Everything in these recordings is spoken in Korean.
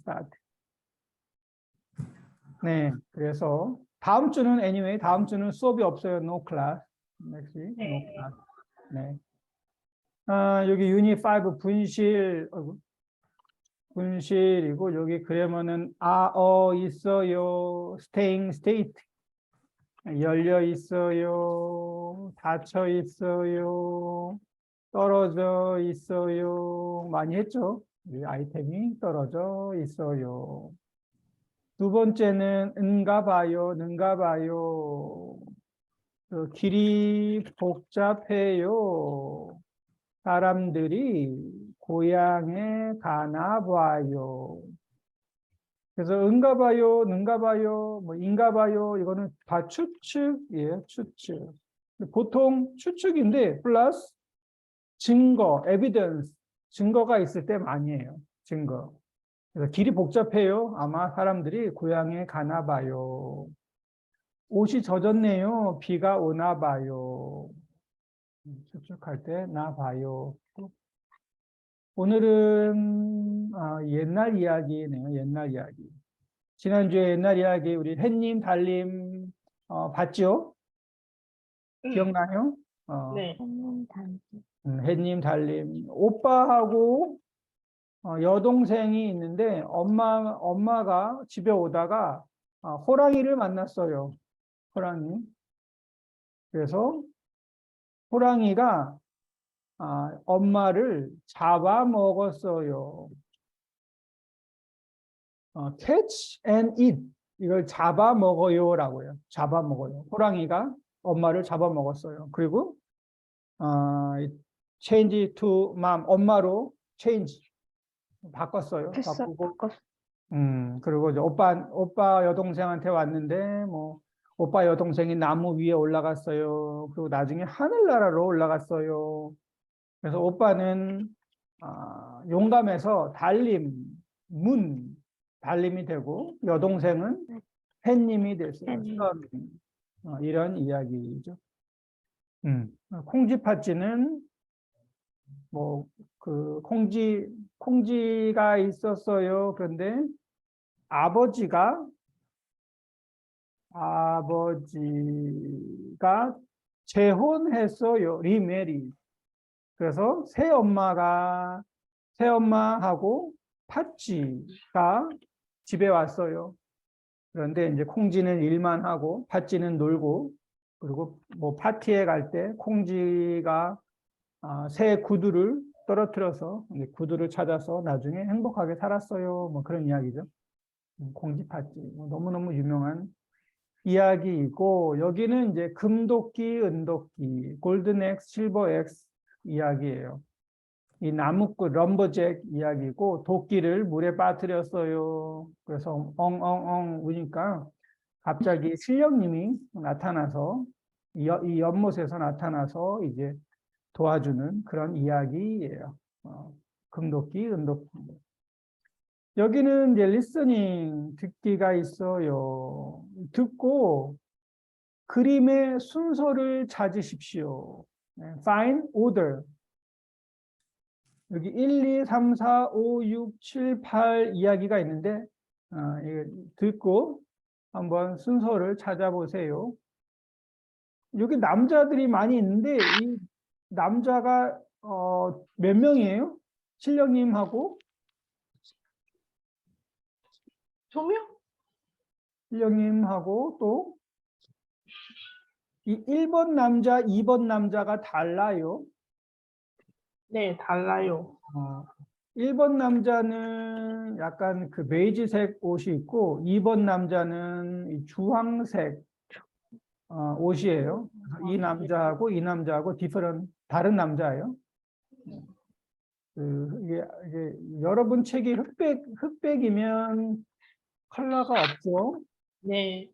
start. 네, 그래서 다음 주는 anyway, 다음 주는 수업이 없어요. No class. Next week, no class. 네. 여기 유닛 5 분실이고 여기 그러면은 있어요. staying state. 열려 있어요. 닫혀 있어요. 떨어져 있어요. 많이 했죠? 이 아이템이 떨어져 있어요. 두 번째는 은가 봐요. 는가 봐요. 길이 복잡해요. 사람들이 고향에 가나 봐요. 그래서 은가 봐요, 는가 봐요, 뭐 인가 봐요. 이거는 다 추측이에요. 추측. 보통 추측인데 플러스 증거, 에비던스, 증거가 있을 때 많이 해요. 증거. 그래서 길이 복잡해요. 아마 사람들이 고향에 가나 봐요. 옷이 젖었네요. 비가 오나 봐요. 추측할 때 나 봐요. 오늘은 옛날 이야기네요. 옛날 이야기. 지난주에 옛날 이야기 우리 햇님, 달님 봤죠? 기억나요? 네. 햇님, 달님. 오빠하고 여동생이 있는데 엄마가 집에 오다가 호랑이를 만났어요. 호랑이. 그래서 호랑이가 엄마를 잡아먹었어요. catch and eat. 이걸 잡아먹어요라고요. 잡아먹어요. 호랑이가 엄마를 잡아먹었어요. 그리고 change to mom. 엄마로 change. 바꿨어요. 바꾸고. 그리고 이제 오빠 여동생한테 왔는데, 뭐, 오빠 여동생이 나무 위에 올라갔어요. 그리고 나중에 하늘나라로 올라갔어요. 그래서 오빠는, 용감해서 달림이 되고, 여동생은 햇님이 됐어요. 이런 이야기죠. 콩쥐팥쥐는, 뭐, 콩쥐가 있었어요. 그런데 아버지가 재혼했어요. 리메리. 그래서 새엄마하고 팥쥐가 집에 왔어요. 그런데 이제 콩쥐는 일만 하고 팥쥐는 놀고, 그리고 뭐 파티에 갈 때 콩쥐가 새 구두를 떨어뜨려서 구두를 찾아서 나중에 행복하게 살았어요. 뭐 그런 이야기죠. 콩쥐팥쥐. 너무너무 유명한 이야기이고, 여기는 이제 금도끼, 은도끼, 골든 X, 실버 X 이야기예요. 이 나무꾼, 럼버잭 이야기고, 도끼를 물에 빠뜨렸어요. 그래서 엉엉엉 우니까 갑자기 신령님이 나타나서, 이 연못에서 나타나서 이제 도와주는 그런 이야기예요. 금도끼, 은도끼. 여기는 이제 리스닝 듣기가 있어요. 듣고 그림의 순서를 찾으십시오. Find order. 여기 1, 2, 3, 4, 5, 6, 7, 8 이야기가 있는데 이거 듣고 한번 순서를 찾아보세요. 여기 남자들이 많이 있는데 이 남자가 몇 명이에요? 신령님하고 조명? 신령님하고 또 이 1번 남자, 2번 남자가 달라요. 네, 달라요. 1번 남자는 약간 그 베이지색 옷이 있고 2번 남자는 이 주황색 옷이에요. 이 남자하고 다른 남자예요. 이게 여러분 책이 흑백이면 컬러가 없죠. 네.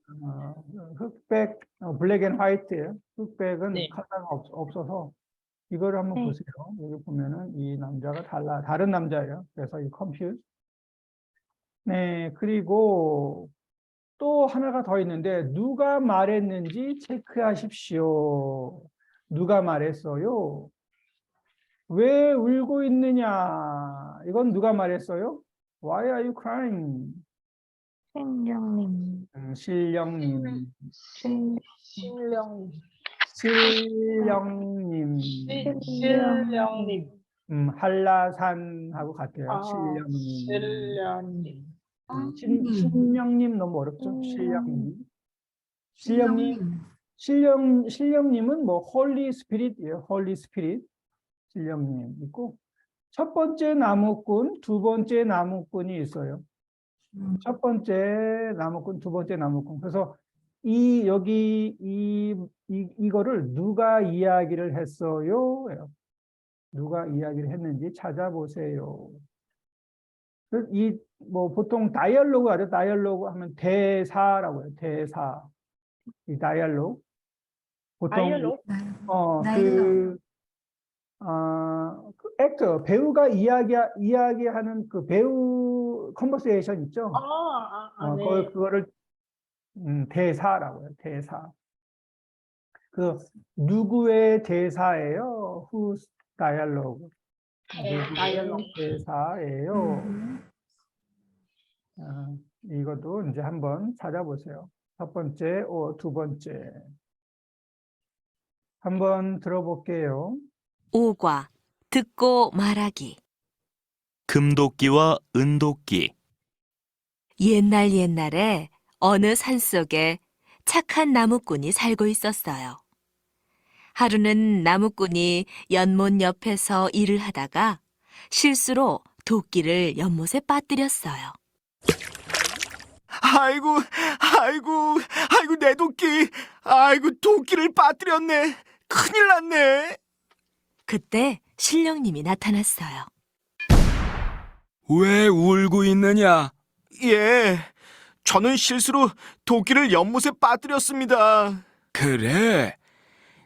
흑백, 블랙 앤 화이트예요. 흑백은 네. 컬러가 없어서 이거를 한번 보세요. 여기 보면은 이 남자가 다른 남자예요. 그래서 이 컴퓨터. 네, 그리고 또 하나가 더 있는데 누가 말했는지 체크하십시오. 누가 말했어요? 왜 울고 있느냐? 이건 누가 말했어요? Why are you crying? 신령님, 신령님. 신령, 신령님. 신령님. 한라산하고 같아요. 아, 신령님. 신령님. 신령님 너무 어렵죠? 신령님. 신령님은 뭐 홀리 스피릿이에요. 홀리 스피릿. 신령님 있고 첫 번째 나무꾼, 두 번째 나무꾼이 있어요. 첫 번째 나무꾼, 두 번째 나무꾼. 그래서 이거를 누가 이야기를 했어요? 누가 이야기를 했는지 찾아보세요. 뭐 보통 다이얼로그 하죠. 다이얼로그 하면 대사라고 해요. 대사. 이 다이얼로그. 보통 다이얼로그? 그 액터 배우가 이야기하는 그 배우 컨버세이션 있죠. 네. 그거를 대사라고 해요. 대사. 그 누구의 대사예요? Whose dialogue? 다이얼로그. 대사예요. 이것도 이제 한번 찾아보세요. 첫 번째, 두 번째. 한번 들어볼게요. 5과 듣고 말하기. 금도끼와 은도끼. 옛날에 어느 산속에 착한 나무꾼이 살고 있었어요. 하루는 나무꾼이 연못 옆에서 일을 하다가 실수로 도끼를 연못에 빠뜨렸어요. 아이고, 내 도끼. 아이고, 도끼를 빠뜨렸네. 큰일 났네. 그때 신령님이 나타났어요. 왜 울고 있느냐? 예, 저는 실수로 도끼를 연못에 빠뜨렸습니다. 그래?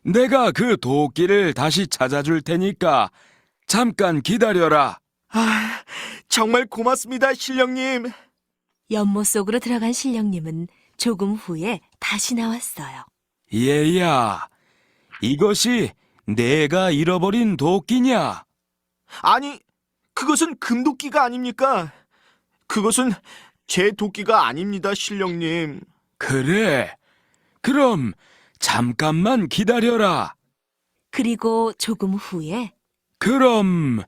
내가 그 도끼를 다시 찾아줄 테니까 잠깐 기다려라. 정말 고맙습니다, 신령님. 연못 속으로 들어간 신령님은 조금 후에 다시 나왔어요. 얘야, 이것이 내가 잃어버린 도끼냐? 아니, 그것은 금도끼가 아닙니까? 그것은 제 도끼가 아닙니다, 신령님. 그래, 그럼 잠깐만 기다려라. 그리고 조금 후에 그럼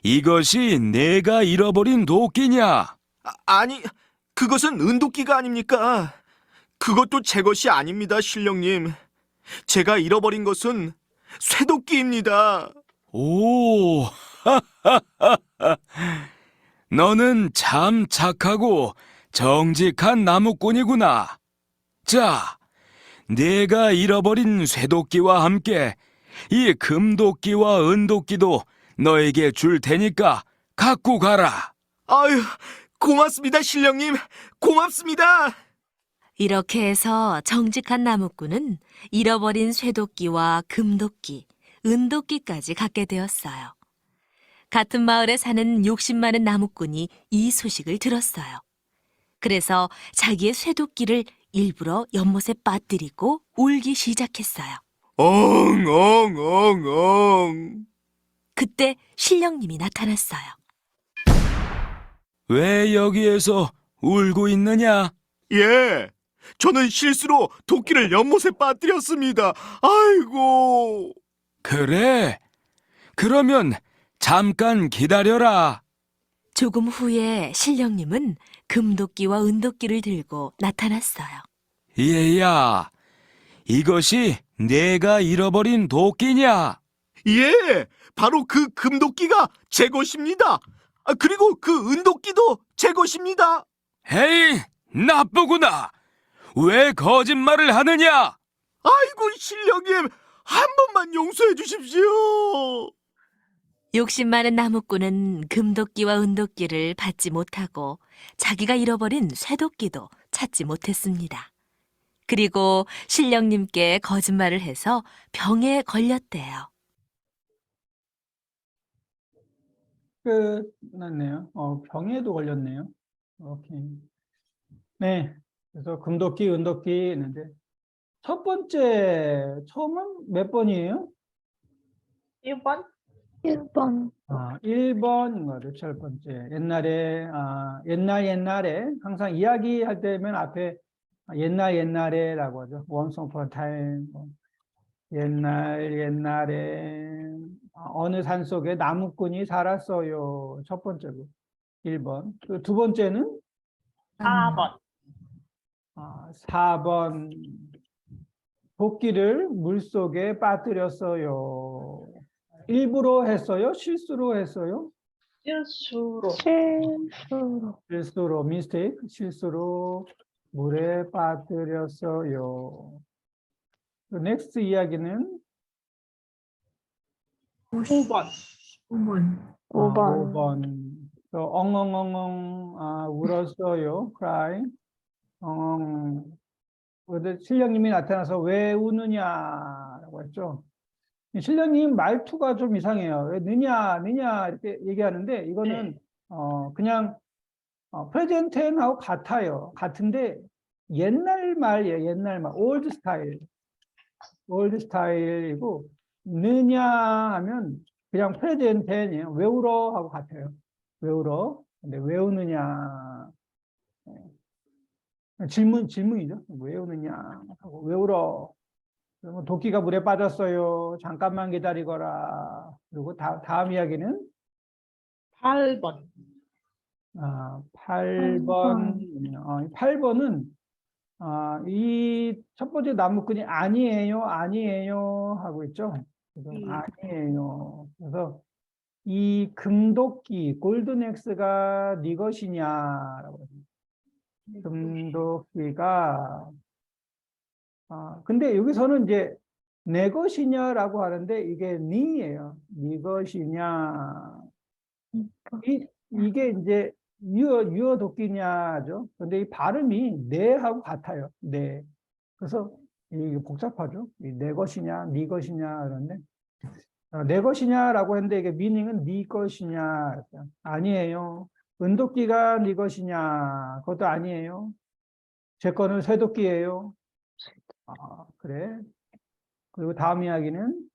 이것이 내가 잃어버린 도끼냐? 아니, 그것은 은도끼가 아닙니까? 그것도 제 것이 아닙니다, 신령님. 제가 잃어버린 것은 쇠도끼입니다. 오, 너는 참 착하고 정직한 나무꾼이구나. 자, 내가 잃어버린 쇠도끼와 함께 이 금도끼와 은도끼도 너에게 줄 테니까 갖고 가라. 아유, 고맙습니다, 신령님. 고맙습니다. 이렇게 해서 정직한 나무꾼은 잃어버린 쇠도끼와 금도끼, 은도끼까지 갖게 되었어요. 같은 마을에 사는 욕심 많은 나무꾼이 이 소식을 들었어요. 그래서 자기의 쇠도끼를 일부러 연못에 빠뜨리고 울기 시작했어요. 엉엉엉엉. 그때 신령님이 나타났어요. 왜 여기에서 울고 있느냐? 예, 저는 실수로 도끼를 연못에 빠뜨렸습니다. 아이고. 그래? 그러면 잠깐 기다려라. 조금 후에 신령님은 금도끼와 은도끼를 들고 나타났어요. 얘야, 이것이 내가 잃어버린 도끼냐? 예, 바로 그 금도끼가 제 것입니다. 그리고 그 은도끼도 제 것입니다. 에이, 나쁘구나. 왜 거짓말을 하느냐? 아이고, 신령님, 한 번만 용서해 주십시오. 욕심 많은 나무꾼은 금도끼와 은도끼를 받지 못하고 자기가 잃어버린 쇠도끼도 찾지 못했습니다. 그리고 신령님께 거짓말을 해서 병에 걸렸대요. 끝났네요. 병에도 걸렸네요. 오케이. 네. 그래서 금도끼, 은도끼 있는데 첫 번째 처음은 몇 번이에요? 1번? 1번, 1번 거죠. 첫 번째. 옛날에, 옛날에, 항상 이야기할 때면 앞에 옛날에라고 하죠. Once upon a time. 옛날에, 어느 산 속에 나무꾼이 살았어요. 첫 번째로. 1번. 그 두 번째는 4번. 4번. 도끼를 물 속에 빠뜨렸어요. 일부러 했어요? 실수로 했어요? 실수로. 실수로, mistake, 실수로 물에 빠뜨렸어요. 그 next 이야기는 5번. 5번. 엉엉엉엉 울었어요. cry. 근데 신령님이 나타나서 왜 우느냐라고 했죠. 신령님 말투가 좀 이상해요. 왜 느냐 이렇게 얘기하는데 이거는 그냥 프레젠트 텐하고 같아요. 같은데 옛날 말이에요. 옛날 말. 올드 스타일이고 느냐 하면 그냥 프레젠트 텐이에요. 왜 울어 하고 같아요. 왜 울어? 근데 왜 우느냐? 질문이죠. 왜 우느냐 하고 왜 울어? 그러면 도끼가 물에 빠졌어요. 잠깐만 기다리거라. 그리고 다음 이야기는 8번. 8번. 8번은 이 첫 번째 나무꾼이 아니에요 하고 있죠. 그래서 아니에요. 그래서 이 금도끼 골든엑스가 네 것이냐라고 합니다. 금도끼가 근데 여기서는 이제 내 것이냐라고 하는데 이게 니예요. 네 것이냐. 이게 이제 유어 도끼냐죠. 근데 이 발음이 네하고 같아요. 네. 그래서 이게 복잡하죠. 내 것이냐, 네 것이냐 그런데 내 것이냐라고 했는데 이게 미닝은 네 것이냐. 아니에요. 은도끼가 네 것이냐. 그것도 아니에요. 제 거는 쇠도끼예요. 그래. 그리고 다음 이야기는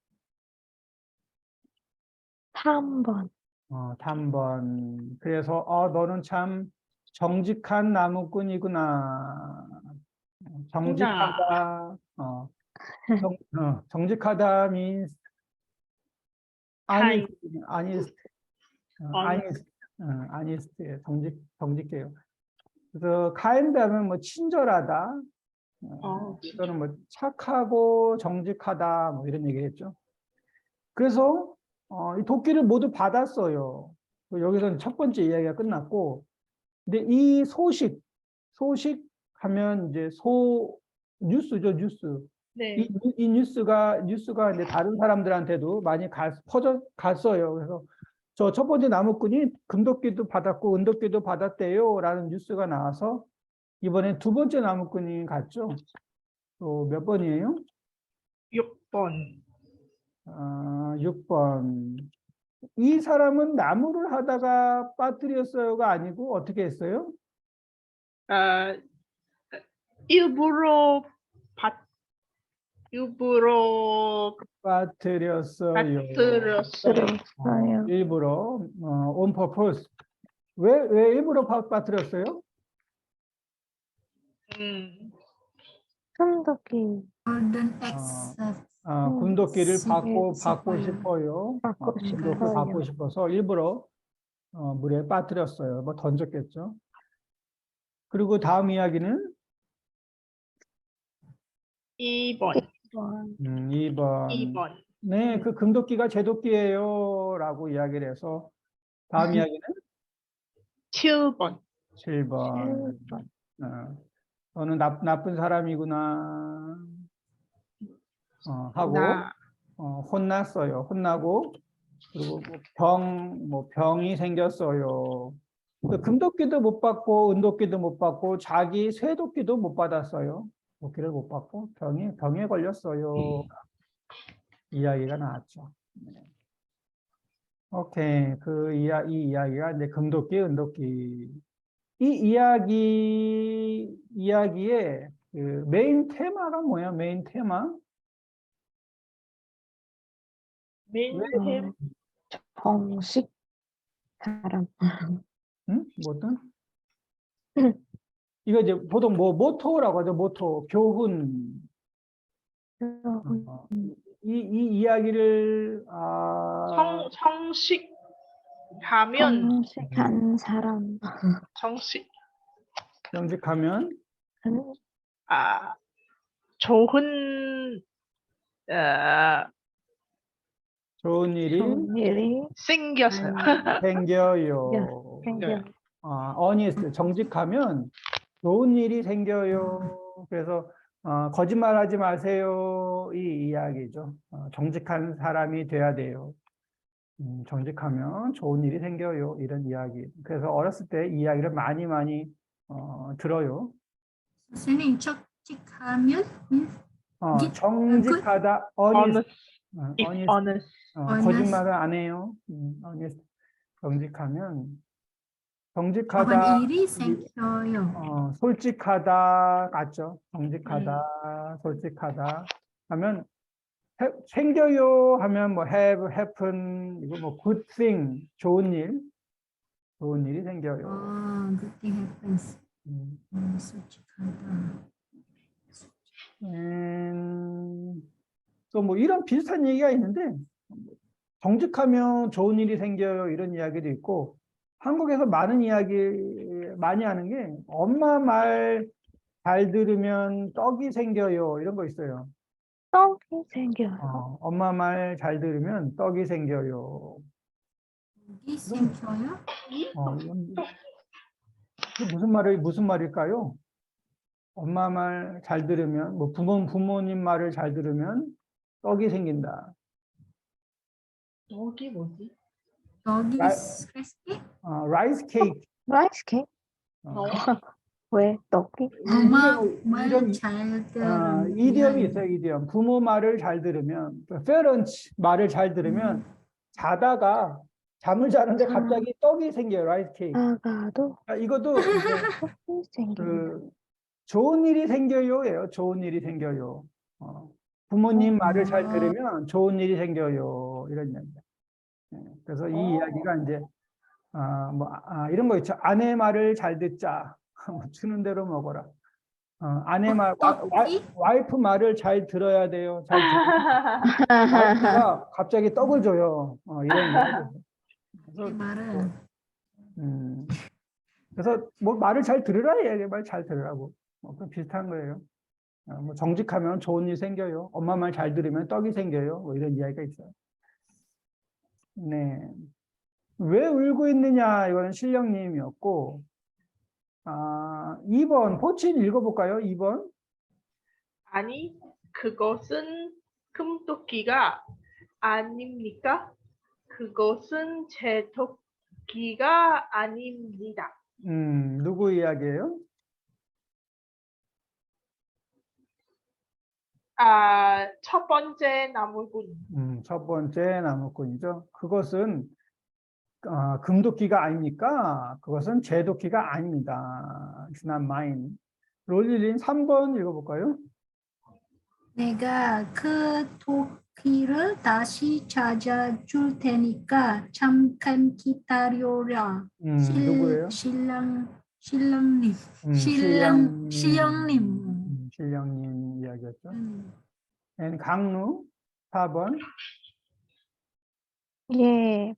3번. 3번. 그래서 너는 참 정직한 나무꾼이구나. 정직하다. 정직하다 means Kind. honest. honest. 정직해요. 그래서 kind 하면 뭐 친절하다. 또는 뭐 착하고 정직하다 뭐 이런 얘기겠죠. 그래서 이 도끼를 모두 받았어요. 여기서는 첫 번째 이야기가 끝났고, 근데 이 소식 하면 이제 뉴스죠, 뉴스. 네. 이 뉴스가 이제 다른 사람들한테도 많이 갔어요. 그래서 저 첫 번째 나무꾼이 금도끼도 받았고 은도끼도 받았대요라는 뉴스가 나와서 이번에 두 번째 나무꾼이 갔죠. 또 몇 번이에요? 6번. 6번. 이 사람은 나무를 하다가 빠뜨렸어요가 아니고 어떻게 했어요? 일부러 빠뜨렸어요. 들었어요. 일부러 on purpose. 왜 일부러 빠뜨렸어요? 금도끼. 금도끼를 받고 싶어요. 싶어요. 받고 금도끼 싶어요. 받고 싶어서 일부러 물에 빠뜨렸어요. 뭐 던졌겠죠. 그리고 다음 이야기는 2번. 2번. 네, 그 금도끼가 제 도끼예요 라고 이야기를 해서 다음 이야기는 7번. 7번. 너는 나쁜 사람이구나 하고 혼났어요. 혼나고 그리고 병이 생겼어요. 금도끼도 못 받고 은도끼도 못 받고 자기 쇠도끼도 못 받았어요. 도끼를 못 받고 병에 걸렸어요. 이야기가 나왔죠. 네. 오케이. 이 이야기가 이제 금도끼, 은도끼. 이 이야기의 그 메인 테마가 뭐야? 메인 테마? 맨 정식 사람. 응? 뭐든? 이거 이제 보통 뭐 모토라고 하죠. 모토, 교훈. 어, 이 이야기를 성식 하면 정식한 사람. 정식 정직하면 아 좋은 좋은 일이 좋은 일이 생겼어요. 생겨요. 생겨. honest, 정직하면 좋은 일이 생겨요. 그래서 거짓말하지 마세요. 이 이야기죠. 정직한 사람이 돼야 돼요. 정직하면 좋은 일이 생겨요. 이런 이야기. 그래서 어렸을 때 이 이야기를 많이 들어요. 선생님, 척직하면 Good. 정직하다, honest, If honest, honest. 거짓말을 안 해요. honest, 정직하면 정직하다, 좋은 일이 생겨요. 솔직하다 같죠. 정직하다, 솔직하다 하면 생겨요 하면 뭐 have, happen, 이거 뭐 good thing, 좋은 일이 생겨요. Good thing happens. 음. 솔직하다. 또 뭐 이런 비슷한 얘기가 있는데 정직하면 좋은 일이 생겨요 이런 이야기도 있고 한국에서 많이 하는 게 엄마 말 잘 들으면 떡이 생겨요 이런 거 있어요. 떡이 생겨요. 엄마 말 잘 들으면 떡이 생겨요. 여기 생겨요? 이게 무슨 말일까요? 엄마 말 잘 들으면 뭐 부모님 말을 잘 들으면 떡이 생긴다. 여기 뭐지? 여기 라이스 크리스피? 라이스 케이크. 라이스 케이크? 왜 떡이? 엄마 이런 말잘 들으면 이디엄이 있어요. 이디엄. 부모 말을 잘 들으면 parents 말을 잘 들으면 자다가 잠을 자는데 갑자기 떡이 생겨요. 라이스 케이크. 아가도 이것도 이제 떡이 생긴다. 좋은 일이 생겨요예요. 좋은 일이 생겨요. 부모님 말을 잘 들으면 좋은 일이 생겨요. 이런 이야기입니다. 그래서 이 이야기가 이제 이런 거 있죠. 아내 말을 잘 듣자. 주는 대로 먹어라. 아내 말, 와이프 말을 잘 들어야 돼요. 잘 들으면 와이프가 갑자기 떡을 줘요. 이런 이야기. 그래서 뭐 말을 잘 들으라 이야기 말 잘 들으라고. 그럼 비슷한 거예요. 뭐 정직하면 좋은 일 생겨요. 엄마 말 잘 들으면 떡이 생겨요. 뭐 이런 이야기가 있어요. 네. 왜 울고 있느냐 이거는 신령님이었고 2번 포친 읽어볼까요? 2번. 아니, 그것은 금토끼가 아닙니까? 그것은 제 토끼가 아닙니다. 누구 이야기예요? 첫 번째 나무꾼. 첫 번째 나무꾼이죠. 그것은 금도끼가 아닙니까? 그것은 제 도끼가 아닙니다. It's not mine. 롤리린 3번 읽어볼까요? 내가 그 토끼를 다시 찾아줄 테니까 잠깐 기다려라. 누구예요? 신령님. 신령님 이야기였죠. 강루 4번. 예.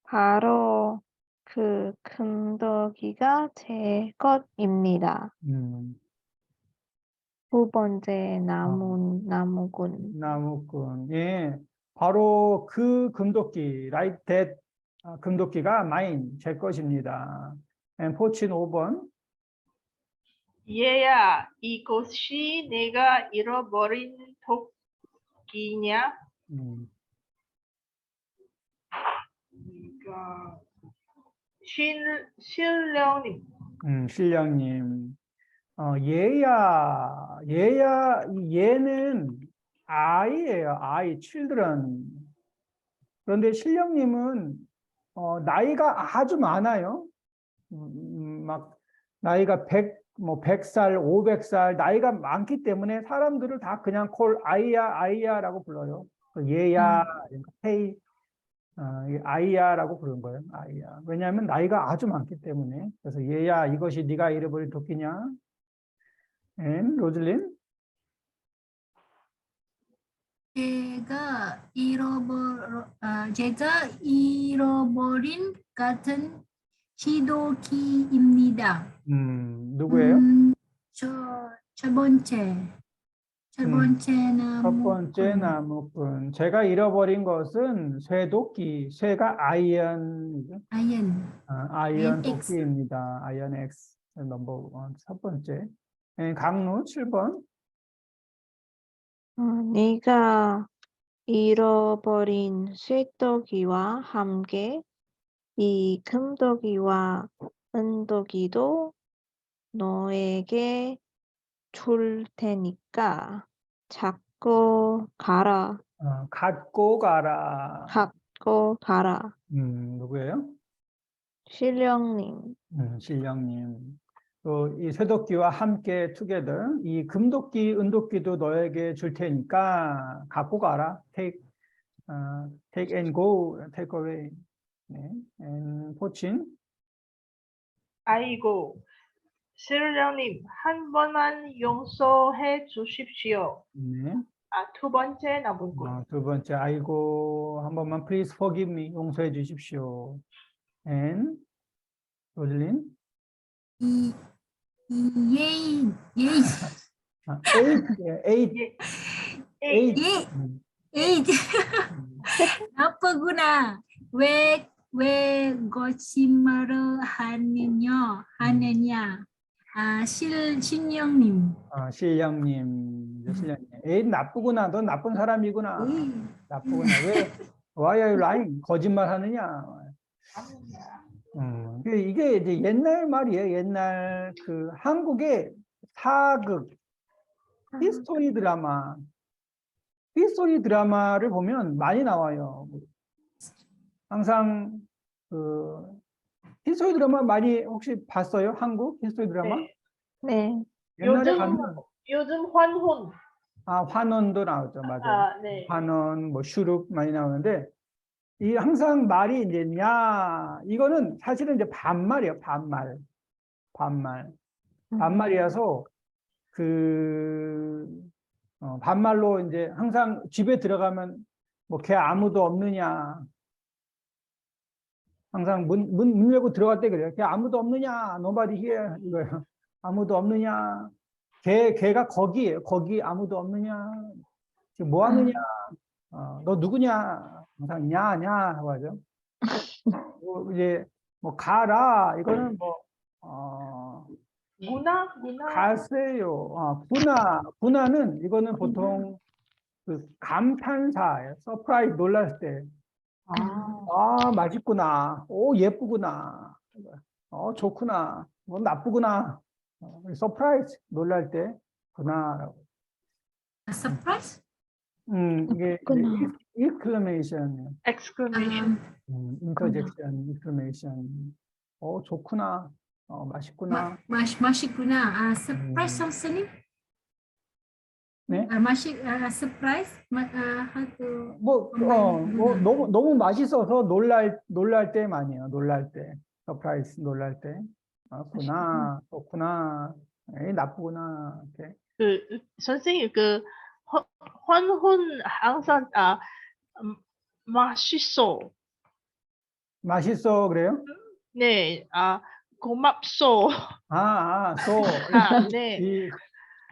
바로 그 금도기가 제 것입니다. 두 번째 나무꾼. 예. 바로 그 금도끼, like that 금도끼가 mine, 제 것입니다. 포친 5번. 얘야, 이것이 내가 잃어버린 토끼냐? 신령님. 얘는 아이예요. 아이, children. 그런데 신령님은 나이가 아주 많아요. 막 나이가 100살, 500살 나이가 많기 때문에 사람들을 다 그냥 아이야라고 불러요. 얘야, 헤이, 이 아이야라고 부른 거예요. 아이야. 왜냐하면 나이가 아주 많기 때문에. 그래서 얘야, 이것이 네가 잃어버린 도끼냐? 로즐린? 제가 잃어버린 같은 시도기입니다. 누구예요? 첫 번째 첫 번째 나무꾼. 제가 잃어버린 것은 쇠도끼. 쇠가 아이언이죠. 아이언 X. 도끼입니다. 아이언 X 넘버 1. 첫 번째. 강루 7번. 네가 잃어버린 쇠떡이와 함께 이 금떡이와 은떡이도 너에게 줄 테니까 갖고 가라. 갖고 가라. 갖고 가라. 누구예요? 신령님. 신령님. 또 이 쇠도끼와 함께 together. 이 금도끼, 은도끼도 너에게 줄 테니까 갖고 가라. take and go, take away. 네. 포친. 아이고, 신령님, 한 번만 용서해 주십시오. 네. 두 번째 나무꾼. 두 번째, 아이고, 한 번만 please forgive me. 용서해 주십시오. 로즐린. eight. 나쁘구나. 왜 거짓말을 하느냐? 신령님. 신령님. 에이, 나쁘구나. 넌 나쁜 사람이구나. 나쁘구나. why are you lying? 거짓말 하느냐? 이게 이제 옛날 말이에요. 옛날 그 한국의 사극, 히스토리 드라마를 보면 많이 나와요. 항상 그 히스토리 드라마 많이 혹시 봤어요? 한국 히스토리 드라마? 네. 옛날에 가면 요즘 환혼. 환원도 나오죠. 맞아요. 네. 환원, 뭐 슈룩 많이 나오는데 이 항상 말이 이제 이거는 사실은 이제 반말이에요. 반말이라서 반말로 이제 항상 집에 들어가면 뭐 걔 아무도 없느냐. 항상 문 열고 들어갈 때 그래요. 걔 아무도 없느냐. Nobody here. 이거예요. 아무도 없느냐. 걔가 거기예요. 거기 아무도 없느냐. 지금 뭐 하느냐. 너 누구냐. 항상 냐 하고 하죠. 이제 뭐 가라. 이거는 문화. 가세요. 구나는 이거는 보통 그 감탄사예요. 서프라이즈 놀랐을 때. 맛있구나. 오, 예쁘구나. 좋구나. 뭐 나쁘구나. 서프라이즈 놀랄 때 구나라고. Surprise? 이게 exclamation, interjection, exclamation. 좋구나. 맛있구나. 맛있구나. Surprise 선생님? 네? surprise? 너무 맛있어서 놀랄 때 많이 해요. 놀랄 때. 서프라이즈 놀랄 때. 구나. 좋구나. 에이, 나쁘구나. 이렇게. 선생님, 환혼 항상, 맛있어, 그래요? 네, 고맙소. 네.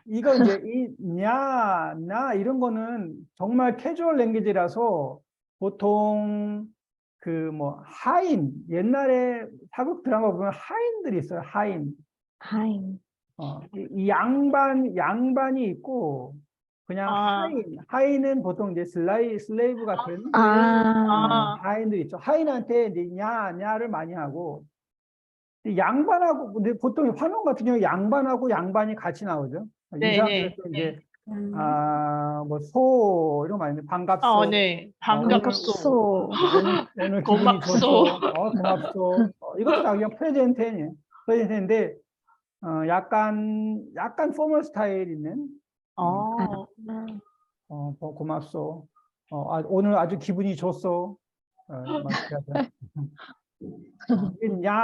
이거 이제 나 이런 거는 정말 캐주얼 랭귀지라서 보통 하인, 옛날에 사극 드라마 보면 하인들이 있어요. 하인. 이 양반이 있고 그냥 하인은 보통 이제 슬레이브 같은 하인도 있죠. 하인한테 이제 냐를 많이 하고 양반하고 근데 보통 환원 같은 경우 양반하고 양반이 같이 나오죠. 이 사람들은 이제 뭐 소 이런 거 많이 반갑소. 네, 반갑소. 오늘 기분이 좋소. 고맙소. 이것도 다 그냥 프레젠테인데 약간 포멀 스타일 있는. 고맙소. 오늘 아주 기분이 좋소. 맞아요.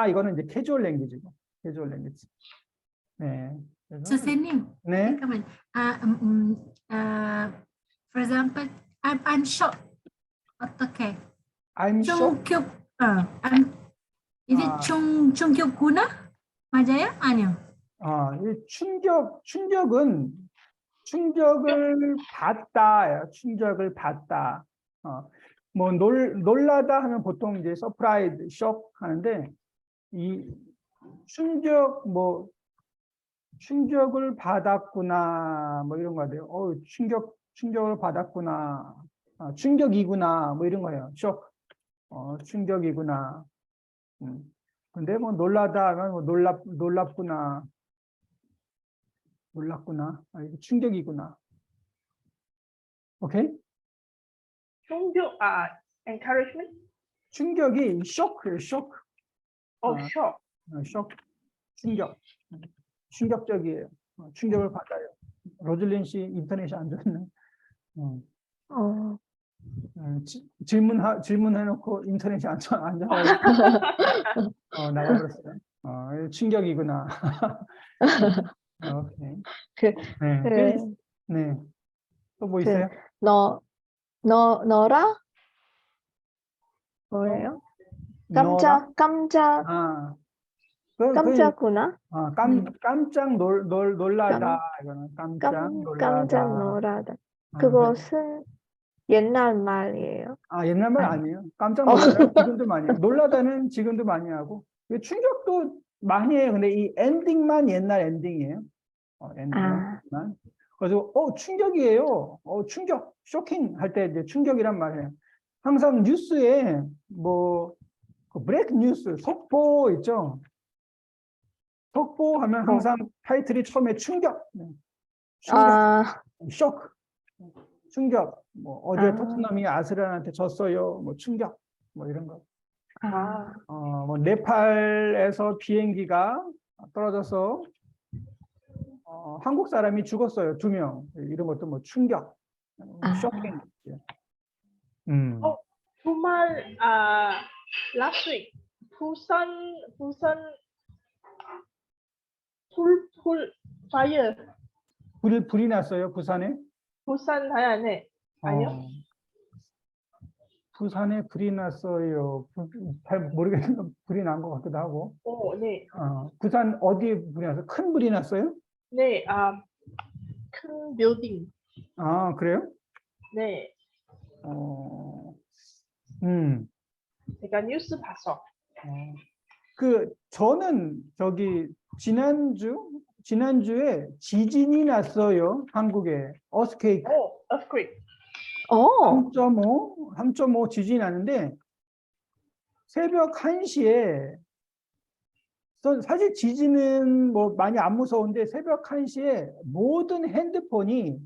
이거는 이제 캐주얼 랭귀지고, 캐주얼 랭귀지. 네. 그래서, 선생님, 네. 잠깐만. For example, I'm shocked. 어떻게? I'm shocked. 충격, 이게 아. 충격구나? 맞아요? 아니요. 이 충격을 받다예요. 충격을 받다. 뭐 놀라다 하면 보통 이제 서프라이즈, 쇼크 하는데 이 충격을 받았구나 뭐 이런 거 같아요. 충격을 받았구나. 충격이구나 뭐 이런 거예요. 쇼크. 충격이구나. 근데 뭐 놀라다 하면 뭐 놀랍구나. 이거 충격이구나. 오케이? 충격, encouragement? 충격이 쇼크예요. 쇼크. shock. 쇼크. 충격적이에요. 충격을 받아요. 로즐린 씨 인터넷이 안 좋네. 질문해놓고 인터넷이 안 좋아요. 나가버렸어요. 충격이구나. 오케이. 네. 또 뭐 있어요? 너라? 뭐예요? 깜짝구나? 깜짝 놀라다. 이거는 깜짝 놀라다. 그것은 옛날 말이에요. 옛날 말 아니에요. 깜짝 놀라다 지금도 많이 해요. 놀라다는 지금도 많이 하고 충격도 많이 해요. 근데 이 엔딩만 옛날 엔딩이에요. 엔딩만. 그래서 충격이에요. 충격, 쇼킹 할 때 이제 충격이란 말이에요. 항상 뉴스에 그 브레이크 뉴스, 속보 있죠. 속보 하면 항상 타이틀이 처음에 충격, 쇼크, 충격. 어제 토트넘이 아스날한테 졌어요. 충격, 이런 거. 네팔에서 비행기가 떨어져서 한국 사람이 죽었어요. 2명. 이런 것도 충격, 쇼킹. 주말, last week, 부산 fire. 불이 났어요, 부산에? 부산 네. 아니요. 부산에 불이 났어요. 잘 모르겠는데 불이 난 것 같기도 하고. 네. 부산 어디에 불이 났어요? 큰 불이 났어요? 네, 큰 빌딩. 그래요? 네. 제가 뉴스 봤어. 저는 지난주에 지진이 났어요. 한국에. 어스케이크. earthquake. 3.5 지진이 났는데 새벽 1시에 사실 지진은 많이 안 무서운데 새벽 1시에 모든 핸드폰이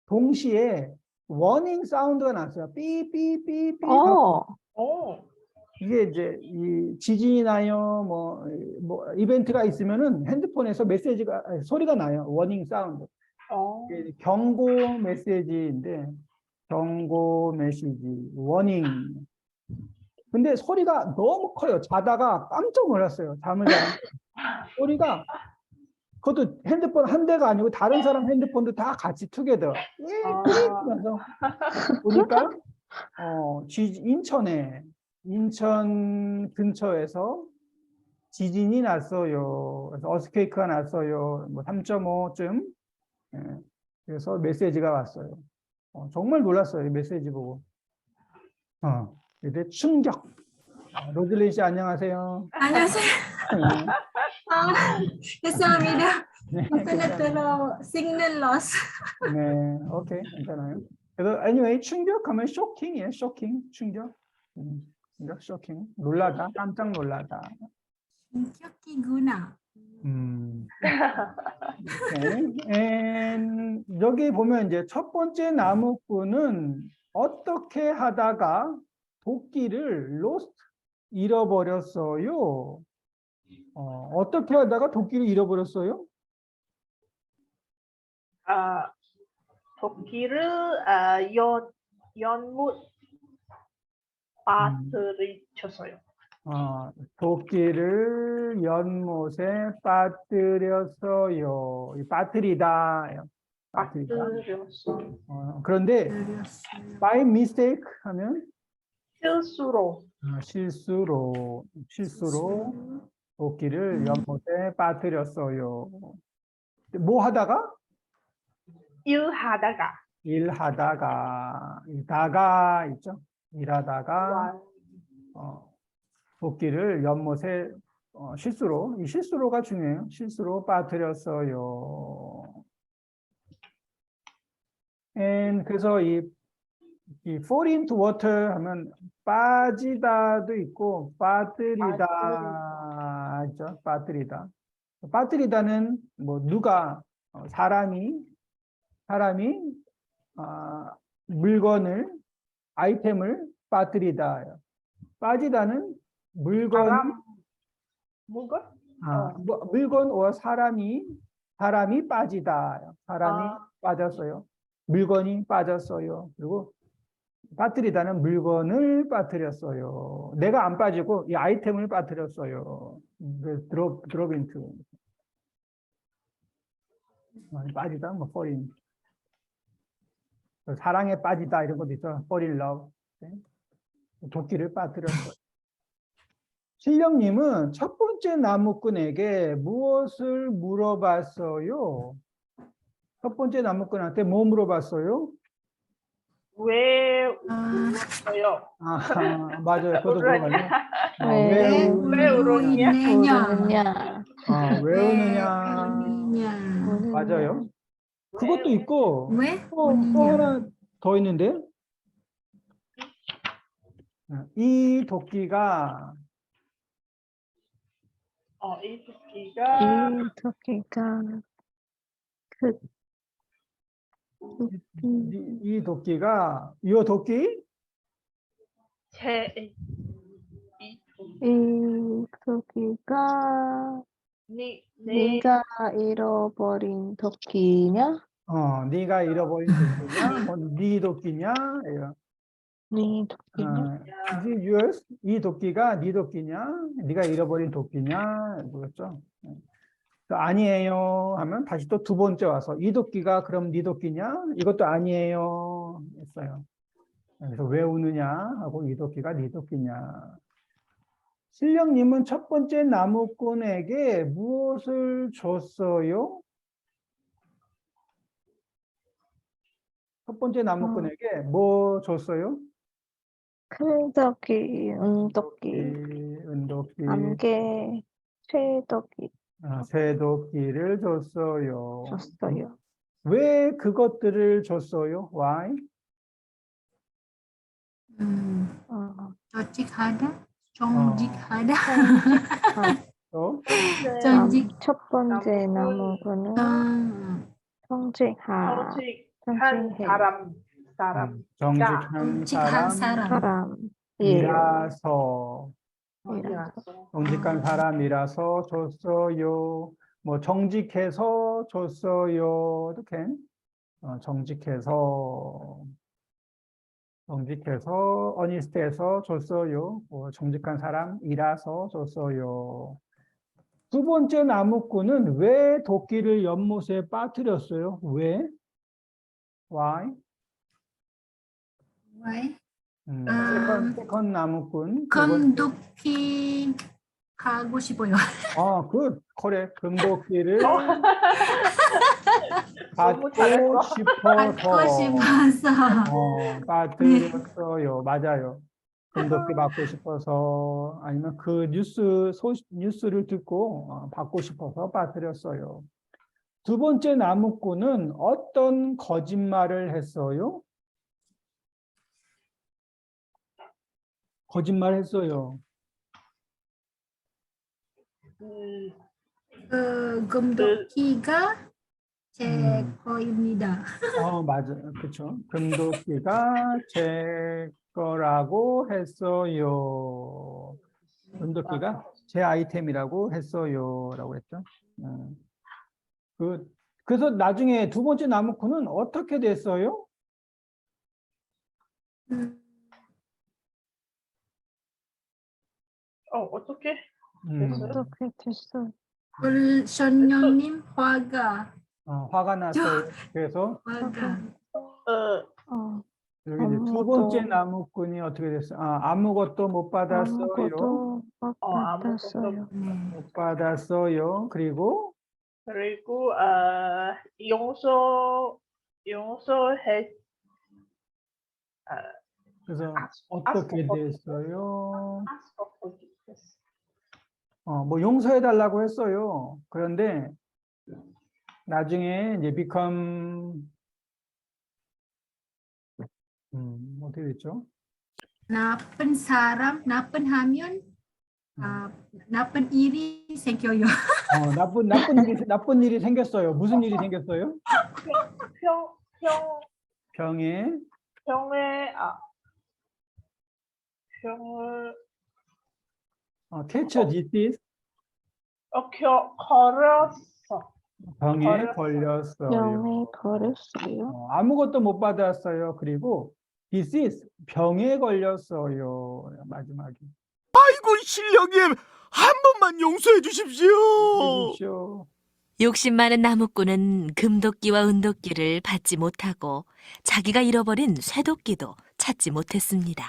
동시에 워닝 사운드가 났어요. 삐삐삐삐. 이게 이제 이 지진이 나요. 이벤트가 있으면은 핸드폰에서 소리가 나요. 워닝 사운드. 이게 경고 메시지인데 경고 메시지 워닝. 근데 소리가 너무 커요. 자다가 깜짝 놀랐어요. 잠을 자는데 소리가 그것도 핸드폰 한 대가 아니고 다른 사람 핸드폰도 다 같이 투게더. 그래서 보니까 인천 근처에서 지진이 났어요. 그래서 어스케이크가 났어요. 3.5쯤. 그래서 메시지가 왔어요. 정말 놀랐어요. 이 메시지 보고. 근데 충격. 로즐린 씨 안녕하세요. 안녕하세요. 죄송합니다. 네, 인터넷으로 시그널 loss. 네, 오케이, 괜찮아요. 그래서 anyway 충격하면 쇼킹이에요. 쇼킹, 충격. 충격, 쇼킹. 놀라다, 깜짝 놀라다. 충격이구나. And 여기 보면 이제 첫 번째 나무꾼은 어떻게 하다가 도끼를 lost 잃어버렸어요. 어떻게 하다가 도끼를 잃어버렸어요? 도끼를 연못 빠뜨리쳤어요. 도끼를 연못에 빠뜨렸어요. 이 빠뜨리다. 빠뜨리다. 빠뜨렸어요. 그런데 by mistake 하면 실수로 실수로 도끼를 연못에 빠뜨렸어요. 뭐 하다가? 일하다가 일하다가 있죠. 일하다가 도끼를 연못에 실수로, 이 실수로가 중요해요. 실수로 빠뜨렸어요. 그래서 이 fall into water 하면 빠지다도 있고 빠뜨리다 있죠. 빠뜨리다. 빠뜨리다는 뭐 누가 사람이 물건을 아이템을 빠뜨리다. 빠지다는 물건 물건? 물건 or 사람이 빠지다. 사람이 빠졌어요. 물건이 빠졌어요. 그리고 빠뜨리다는 물건을 빠뜨렸어요. 내가 안 빠지고 이 아이템을 빠뜨렸어요. drop into. 빠지다, 뭐 fall in. 사랑에 빠지다 이런 것도 있죠. fall in love. 도끼를 빠뜨렸어요. 신령님은 첫 번째 나무꾼에게 무엇을 물어봤어요? 첫 번째 나무꾼한테 뭐 물어봤어요? 왜 울었어요? 맞아요. 그것도 물어봤네. 왜 왜 울었냐? 우느냐? 왜 우느냐? 우느냐? 맞아요. 그것도 있고 왜 또 우느냐? 하나 더 있는데 이 도끼가 이 토끼가 이 토끼가 그 이 도끼가 이 도끼 이 이 토끼가 네가 잃어버린 토끼냐? 네가 잃어버린 도끼냐? 네 도끼냐? 네 토끼냐? Is it yours? 이 도끼가 네 도끼냐? 네가 잃어버린 도끼냐? 그렇죠. 아니에요 하면 다시 또 두 번째 와서 이 도끼가 그럼 네 도끼냐? 이것도 아니에요 했어요. 그래서 왜 우느냐 하고 이 도끼가 네 도끼냐. 신령님은 첫 번째 나무꾼에게 무엇을 줬어요? 첫 번째 나무꾼에게 뭐 줬어요? 큰 토끼, 은토끼, 은도끼, 암개, 쇠토끼 새도끼를 줬어요. 줬어요. 왜 그것들을 줬어요? Why? 조직하다, 정직하다, 또 첫 번째 나무꾼은 정직한 사람 정직한 사람. 사람이라서 이라서 정직한 사람이라서 줬어요. 뭐 정직해서 줬어요. 이렇게 정직해서 honest해서 줬어요. 정직한 사람이라서 줬어요. 두 번째 나무꾼은 왜 도끼를 연못에 빠뜨렸어요? 왜? Why? Why? 세컨 나무꾼. 금도끼 가고 싶어요. 그래. 금도끼를 너무 받고 잘했어. 받고 싶어서. 빠뜨렸어요. 맞아요. 금도끼 받고 싶어서 아니면 그 뉴스를 듣고 받고 싶어서 빠뜨렸어요. 두 번째 나무꾼은 어떤 거짓말을 했어요? 거짓말 했어요. 금도끼가 제 거입니다. 맞아요. 그렇죠. 금도끼가 제 거라고 했어요. 금도끼가 제 아이템이라고 했어요. 라고 했죠. 그래서 나중에 두 번째 나무꾼은 어떻게 됐어요? 어떻게? 어떻게 됐어? 전영님 화가 화가 났어요. 그래서 화가 여기 이제 두 번째 아무도 나무꾼이 어떻게 됐어요? 아무것도 못 받았어요. 아무것도 못 아무것도 받았어요. 네. 못 받았어요. 그리고 그리고 용서해 그래서 ask 어떻게 for 됐어요? ask for forgiveness. 뭐 용서해 달라고 했어요. 그런데 나중에 이제 become 어떻게 됐죠? 나쁜 사람, 나쁜 하면 나쁜 일이 생겨요. 나쁜 일이 생겼어요. 무슨 일이 생겼어요? 병에 병에 병을 catch a disease 걸었어. 병에 걸렸어요. 걸렸어요. 병에 걸렸어요. 아무것도 못 받았어요. 그리고 disease 병에 걸렸어요. 마지막에. 아이고 신령님, 한 번만 용서해 주십시오. 해주십시오. 욕심 많은 나무꾼은 금도끼와 은도끼를 받지 못하고 자기가 잃어버린 쇠도끼도 찾지 못했습니다.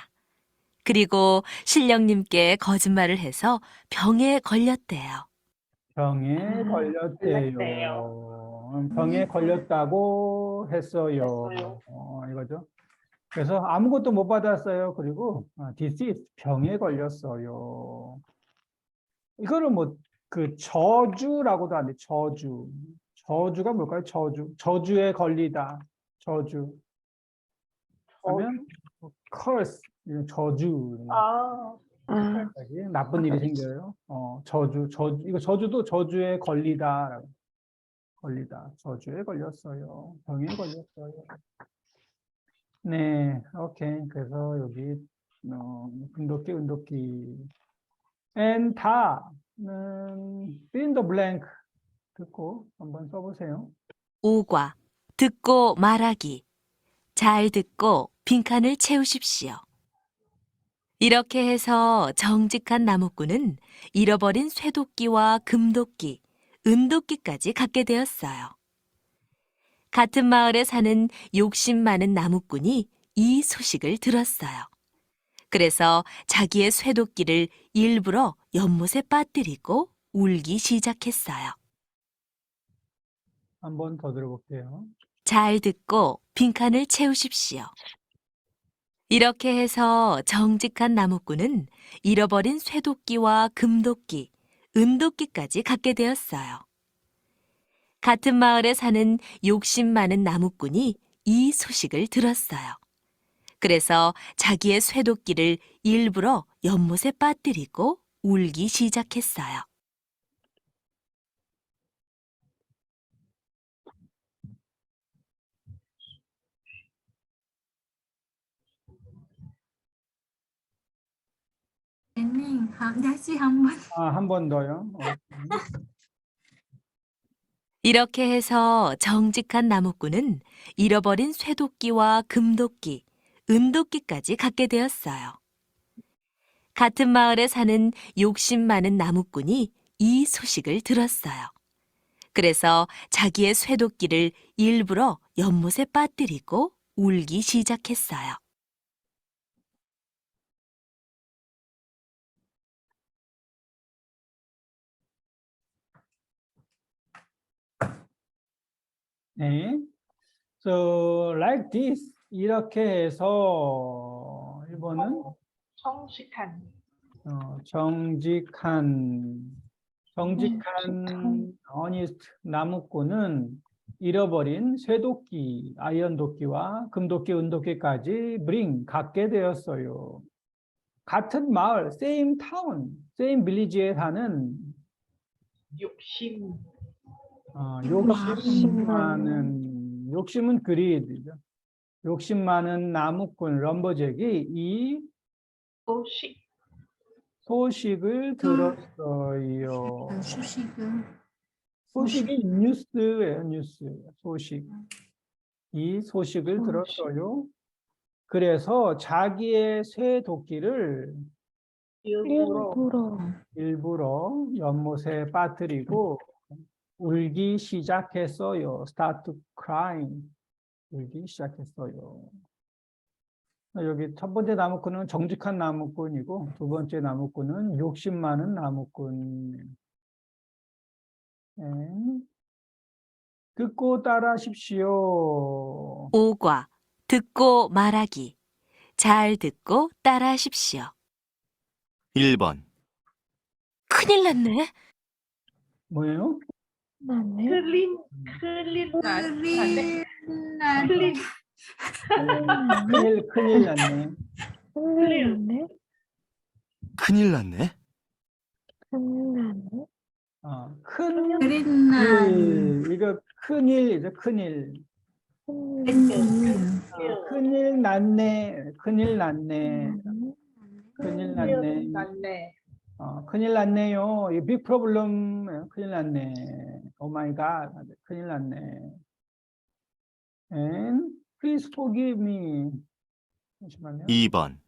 그리고 신령님께 거짓말을 해서 병에 걸렸대요. 병에 걸렸대요. 병에 걸렸다고 했어요. 이거죠. 그래서 아무것도 못 받았어요. 그리고 disease 병에 걸렸어요. 이거를 뭐 그 저주라고도 하는데 저주가 뭘까요? 저주에 걸리다. 저주 하면 curse 저주. 나쁜 일이 생겨요. 이거 저주도 저주에 걸리다. 저주에 걸렸어요. 병에 걸렸어요. 네, 오케이. 그래서 여기 금도끼, 은도끼, and 다는 fill in the blank 듣고 한번 써보세요. 5과 듣고 말하기. 잘 듣고 빈칸을 채우십시오. 이렇게 해서 정직한 나무꾼은 잃어버린 쇠도끼와 금도끼, 은도끼까지 갖게 되었어요. 같은 마을에 사는 욕심 많은 나무꾼이 이 소식을 들었어요. 그래서 자기의 쇠도끼를 일부러 연못에 빠뜨리고 울기 시작했어요. 한번 더 들어볼게요. 잘 듣고 빈칸을 채우십시오. 이렇게 해서 정직한 나무꾼은 잃어버린 쇠도끼와 금도끼, 은도끼까지 갖게 되었어요. 같은 마을에 사는 욕심 많은 나무꾼이 이 소식을 들었어요. 그래서 자기의 쇠도끼를 일부러 연못에 빠뜨리고 울기 시작했어요. 님, 다시 한번. 한 번 더요. 이렇게 해서 정직한 나무꾼은 잃어버린 쇠도끼와 금도끼, 은도끼까지 갖게 되었어요. 같은 마을에 사는 욕심 많은 나무꾼이 이 소식을 들었어요. 그래서 자기의 쇠도끼를 일부러 연못에 빠뜨리고 울기 시작했어요. 네. So like this 이렇게 해서 1번은 정직한 정직한 honest 나무꾼은 잃어버린 쇠도끼, 아이언도끼와 금도끼, 은도끼까지 갖게 되었어요. 같은 마을, same town, same village에 사는 욕심 욕심은 greed죠. 욕심 많은 나무꾼 럼버잭이 이 소식을 들었어요. 소식이 뉴스예요, 뉴스. 이 소식을 들었어요. 그래서 자기의 쇠도끼를 일부러 일부러. 일부러 연못에 빠뜨리고 울기 시작했어요. Start crying. 울기 시작했어요. 여기 첫 번째 나무꾼은 정직한 나무꾼이고 두 번째 나무꾼은 욕심 많은 나무꾼. 네. 듣고 따라하십시오. 5과 듣고 말하기. 잘 듣고 따라하십시오. 1번. 큰일 났네. 뭐예요? 나네. 클린 클린 난데 난 클린 큰일 났네. 큰일 났네. 큰일 났네. 큰일 났네. 큰 그린난 일, 이거 큰일이죠, 큰일. 큰일 났네, 큰일 났네, 큰일 났네. 난네 큰일 났네요. 이 빅 프로블럼, 큰일 났네. 오 마이 갓, 큰일 났네. And please forgive me. 잠시만요. 2번.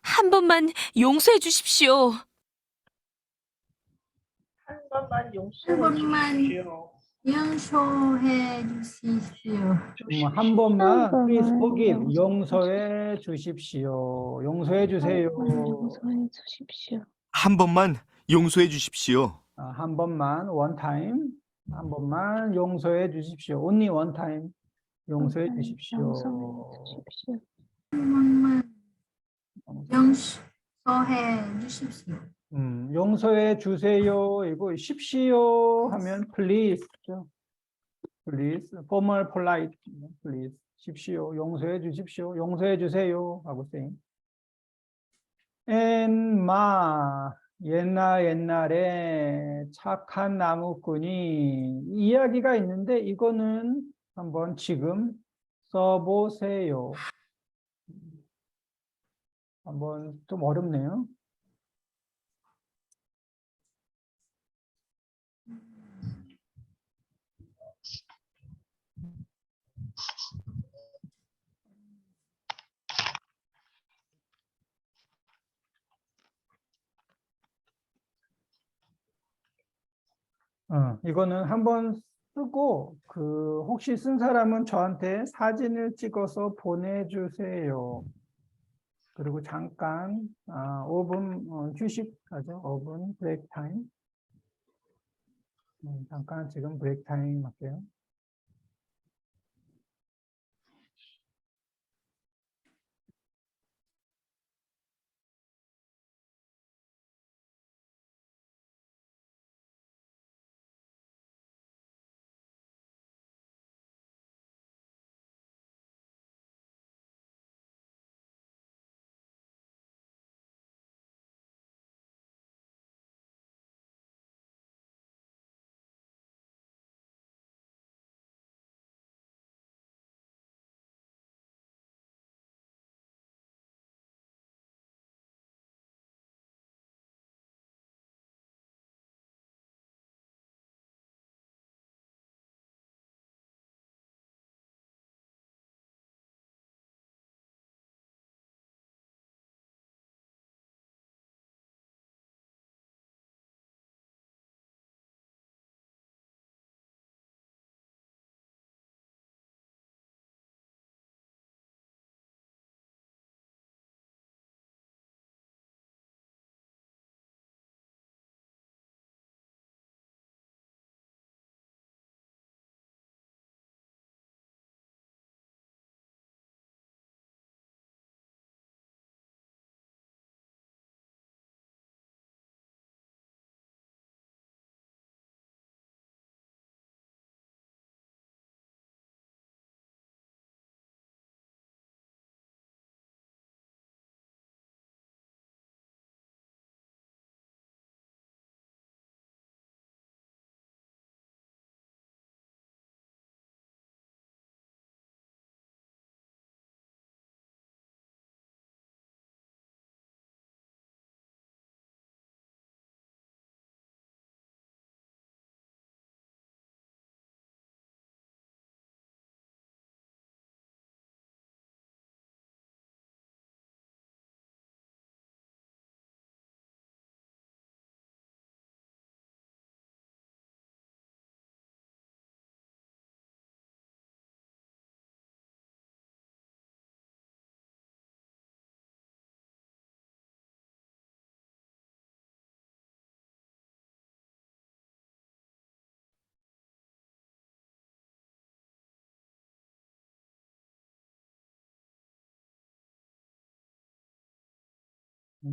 한 번만 용서해 주십시오. 한 번만 용서해 한 번만. 주십시오. 용서해 주십시오. 한 번만, 한 번만 please forgive, 용서해 용서해 주십시오. 용서해 주세요. 용서해 주십시오. 한 번만 용서해 주십시오. 한 번만, one time, 한 번만 용서해 주십시오. Only one time, 용서해 용서해 주십시오. 주십시오. 한 번만 용서해 주십시오. 용서해 주세요. 이거 십시오 하면 please, please, formal, polite, please, 십시오, 용서해 주십시오, 용서해 주세요 하고 saying. 옛날에 착한 나무꾼이 이야기가 있는데 이거는 한번 지금 써보세요. 한번 좀 어렵네요. 이거는 한번 쓰고 혹시 쓴 사람은 저한테 사진을 찍어서 보내주세요. 그리고 잠깐 5분 휴식하죠. 5분 브레이크 타임. 잠깐 지금 브레이크 타임 할게요.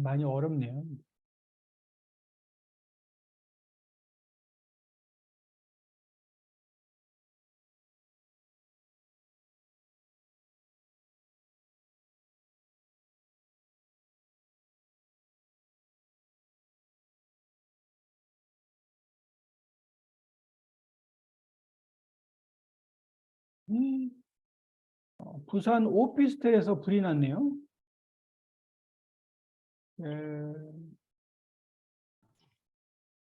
많이 어렵네요. 부산 오피스텔에서 불이 났네요.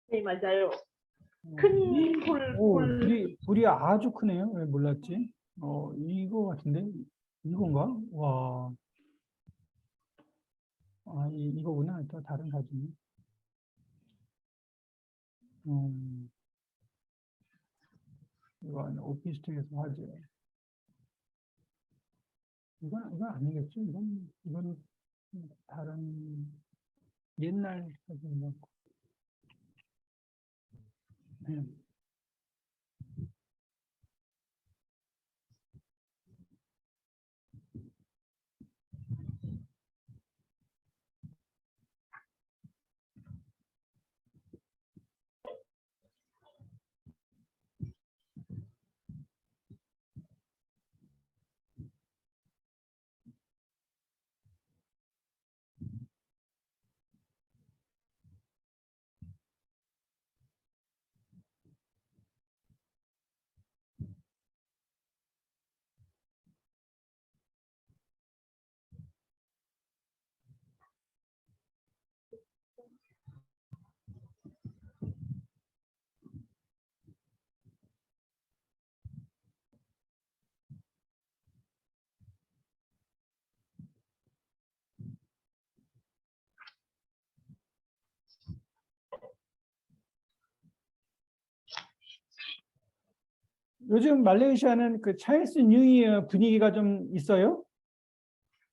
네, 맞아요. 어, 큰 불, 오, 불. 불이 아주 크네요. 왜 몰랐지? 이거 같은데? 이건가? 와. 아, 이거구나. 또 다른 사진이. 이건 오피스텔에서 화재. 이건 아니겠죠? 이건 다른 옛날 사진 같고. 네. 요즘 말레이시아는 그 차이스 뉴 이어 분위기가 좀 있어요?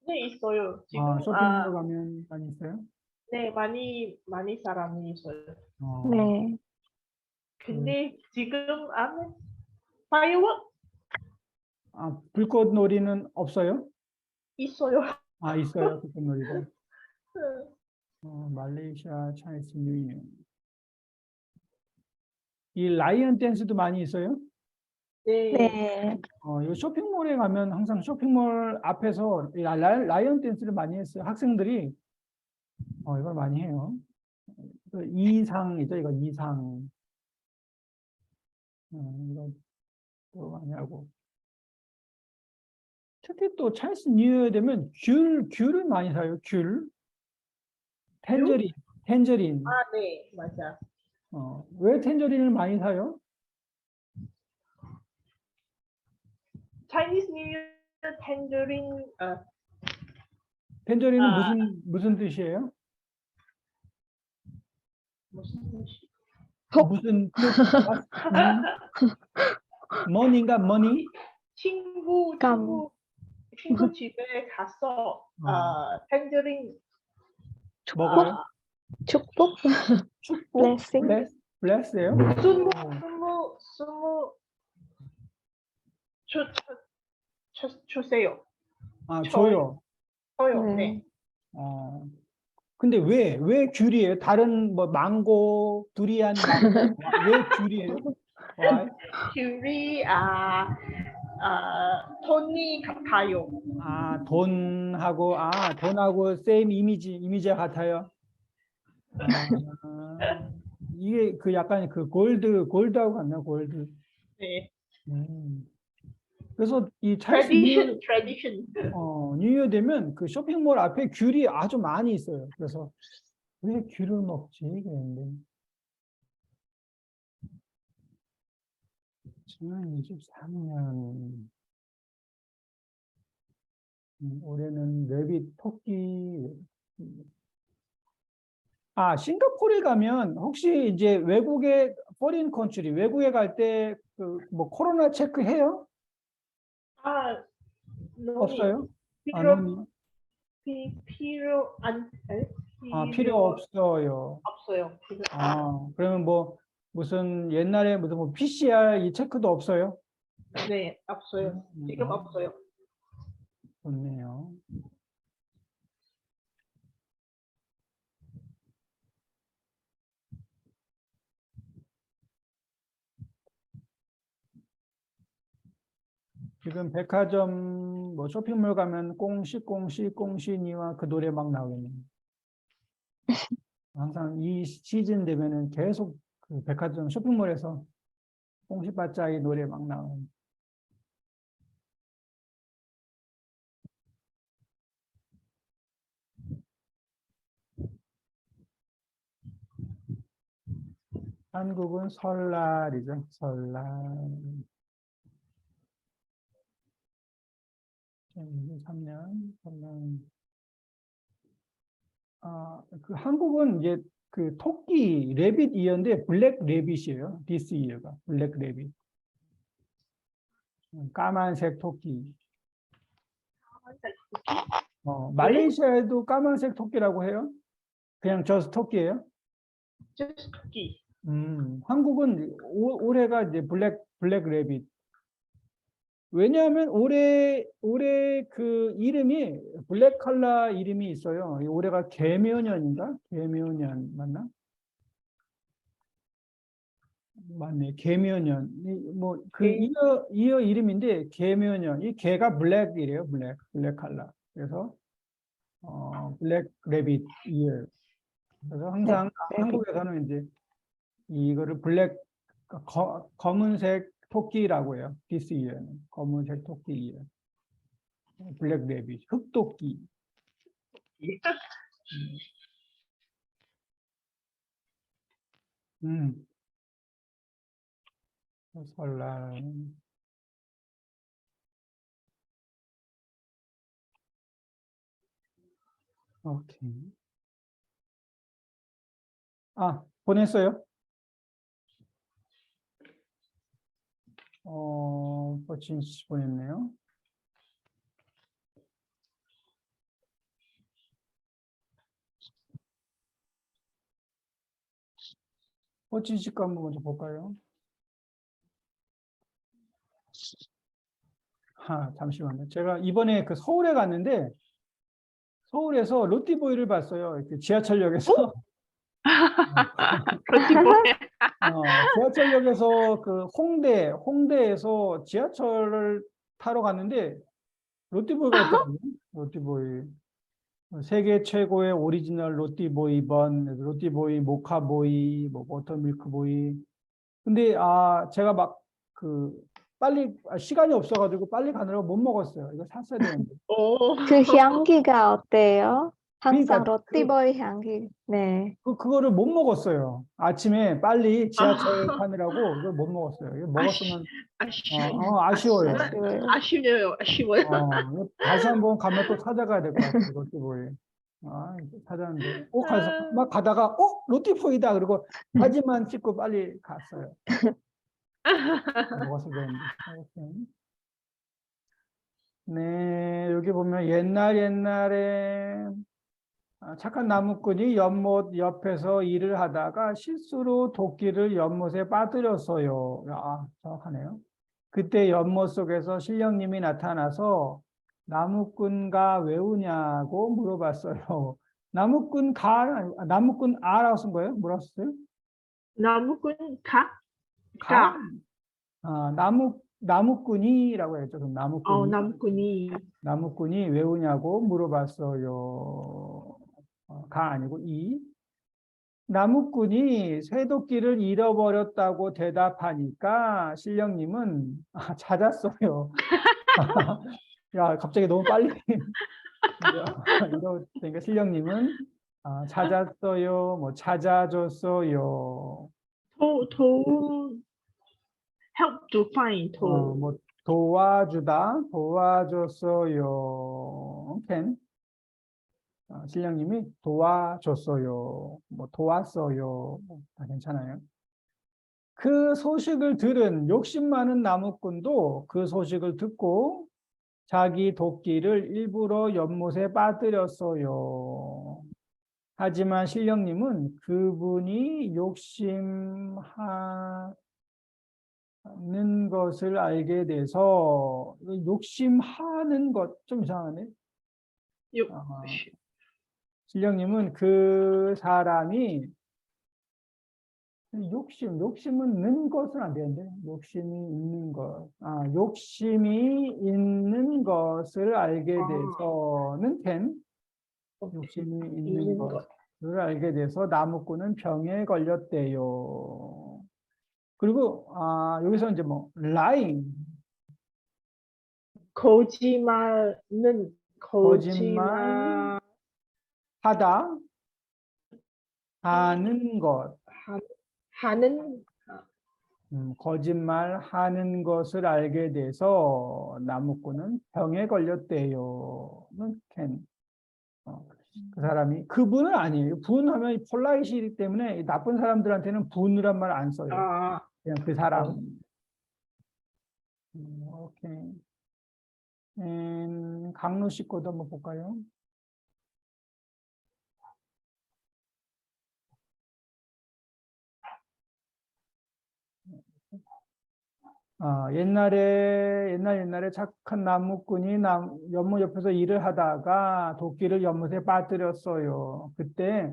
네, 있어요. 지금, 쇼핑몰 가면 많이 있어요? 네, 많이 사람이 있어요. 네. 근데 지금 안에 파이어워크 불꽃놀이는 없어요? 있어요. 있어요. 불꽃놀이도. 말레이시아 차이스 뉴 이어. 이 라이언 댄스도 많이 있어요? 네, 네. 이 쇼핑몰에 가면 항상 쇼핑몰 앞에서 이 라이언 댄스를 많이 했어요. 학생들이 이걸 많이 해요. 그 이상이죠, 이거 이상. 이거 또 많이 하고. 특히 또 차이스 뉴 이어 되면 귤을 많이 사요. 귤. 텐저린. 네, 맞아. 왜 텐저린을 많이 사요? Chinese New Year tangerine, 텐저린은 아. 무슨 뜻이에요? 무슨 뜻이? 무슨 뜻? 머니인가 머니? 친구 집에 가서 tangerine 먹어요? 축복? 축복? blessing? 블레스예요? 스무 주세요. 줘요. 저요. 네. 네. 근데 왜 귤이에요? 다른 뭐 망고, 두리안, 망고 왜 귤이에요? Why? 귤이 돈이 같아요. 돈하고 same 이미지가 같아요. 이게 그 약간 그 골드하고 같나 골드. 네. 그래서 이 차이스 tradition. 뉴이어 되면 그 쇼핑몰 앞에 귤이 아주 많이 있어요. 그래서 왜 귤을 먹지? 그랬는데 2023년 올해는 레빗 토끼. 싱가포르에 가면 혹시 이제 외국에 foreign country 외국에 갈 때 그 뭐 코로나 체크해요? 없어요? 필요 없어요. 없어요. 그러면 뭐 무슨 옛날에 무슨 뭐 PCR 이 체크도 없어요? 네, 없어요. 지금 없어요. 좋네요. 지금 백화점 뭐 쇼핑몰 가면 꽁시니와 그 노래 막 나오겠네요. 항상 이 시즌 되면은 계속 그 백화점 쇼핑몰에서 꽁시바짜이 노래 막 나오는. 한국은 설날이죠. 설날. 2023년 설날. 그 한국은 이제 그 토끼 레빗 이어인데 블랙 레빗이에요. 디스 이어가 블랙 레빗. 까만색 토끼. 말레이시아에도 까만색 토끼라고 해요? 그냥 저스 토끼예요? Just cookie. 한국은 올해가 이제 블랙 레빗. 왜냐하면 올해 그 이름이 블랙 컬러 이름이 있어요. 올해가 개묘년인가? 개묘년 맞나? 맞네. 개묘년. 뭐 그 이어 이름인데 개묘년. 이 개가 블랙이래요. 블랙 컬러. 그래서 블랙 레빗 이어. 그래서 항상 한국에서는 이제 이거를 검은색 토끼라고 해요. 디스 이어는 검은색 토끼 이어. 블랙 레빗, 흑토끼. 설날. 오케이. 보냈어요? 버친 씨 보냈네요. 버친 씨 거 한번 먼저 볼까요? 잠시만요. 제가 이번에 그 서울에 갔는데 서울에서 롯데보이를 봤어요. 이렇게 지하철역에서. 지하철역에서 그 홍대에서 지하철을 타러 갔는데 롯데보이가 있더라고요. 롯데보이. 세계 최고의 오리지널 롯데보이 번, 롯데보이 모카보이, 뭐 버터밀크보이. 근데 제가 막 그 빨리 시간이 없어가지고 빨리 가느라고 못 먹었어요. 이거 샀어야 되는데. 그 향기가 어때요? 항상 그러니까 롯데보이 향기. 네. 그거를 못 먹었어요. 아침에 빨리 지하철 타느라고 이걸 못 먹었어요. 이거 먹었으면 아쉬워요. 아쉬워요. 이거 다시 한번 가면 또 찾아가야 될 것 같아요. 롯데보이. 찾았는데 가서 막 가다가 롯데보이다 그리고 사진만 찍고 빨리 갔어요. 먹었어야 되는데. 네, 여기 보면 옛날에 착한 나무꾼이 연못 옆에서 일을 하다가 실수로 도끼를 연못에 빠뜨렸어요. 정확하네요. 그때 연못 속에서 신령님이 나타나서 나무꾼가 왜 우냐고 물어봤어요. 나무꾼 아라고 쓴 거예요? 뭐라고 썼어요? 나무꾼 가? 나무꾼이라고 했죠. 그럼 나무꾼이 왜 우냐고 물어봤어요. 가 아니고 이. 나무꾼이 쇠도끼를 잃어버렸다고 대답하니까 신령님은 찾았어요. 야, 갑자기 너무 빨리 이러니까 신령님은 찾았어요, 뭐 찾아줬어요. help to find. 뭐 도와줬어요. 신령님이 도와줬어요. 뭐 도왔어요. 다 괜찮아요. 그 소식을 들은 욕심 많은 나무꾼도 그 소식을 듣고 자기 도끼를 일부러 연못에 빠뜨렸어요. 하지만 신령님은 그분이 욕심하는 것을 알게 돼서 욕심하는 것 좀 이상하네. 신령님은 그 사람이 욕심은 는 것은 안 되는데, 욕심이 있는 것. 욕심이 있는 것을 알게 돼서는 can. 욕심이 있는 있는 것. 것을 알게 돼서 나무꾼은 병에 걸렸대요. 그리고 여기서 이제 뭐 lying, 거짓말은 거짓말 하다, 하는 것, 하는 거짓말하는 것을 알게 돼서 나무꾼은 병에 걸렸대요는 can. 그 사람이 그분은 아니에요. 분하면 폴라이시이기 때문에 나쁜 사람들한테는 분이란 말 안 써요. 아, 그냥 그 사람. 오케이. 강로 씨 거도 한번 볼까요? 옛날에 착한 나무꾼이 연못 옆에서 일을 하다가 도끼를 연못에 빠뜨렸어요. 그때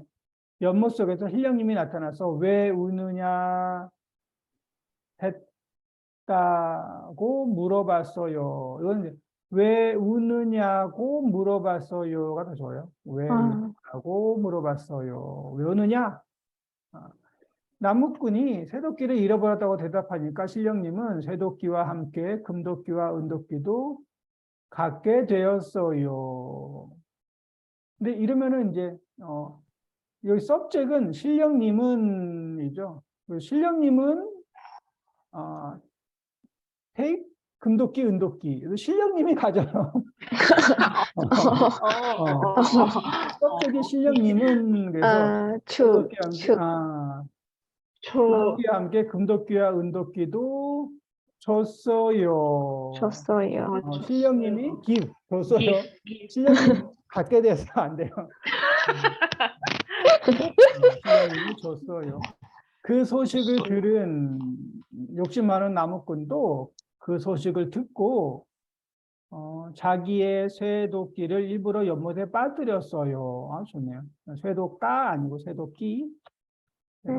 연못 속에서 신령님이 나타나서 왜 우느냐 했다고 물어봤어요. 이건 이제 왜 우느냐고 물어봤어요가 더 좋아요. 왜 우느냐고 물어봤어요. 왜 우느냐? 나무꾼이 쇠도끼를 잃어버렸다고 대답하니까 신령님은 쇠도끼와 함께 금도끼와 은도끼도 갖게 되었어요. 근데 이러면은 이제 여기 subject은 신령님은이죠. 신령님은 take 금도끼 은도끼. 그래서 신령님이 가져요. subject이 신령님은 그래서 금도끼와 함께 금도끼와 은도끼도 줬어요. 신령님이 give 줬어요. 신령님이 갖게 돼서 안 돼요. 신령님이 줬어요. 그 소식을 들은 욕심 많은 나무꾼도 그 소식을 듣고 자기의 쇠도끼를 일부러 연못에 빠뜨렸어요. 좋네요. 쇠도까 아니고 쇠도끼. 네.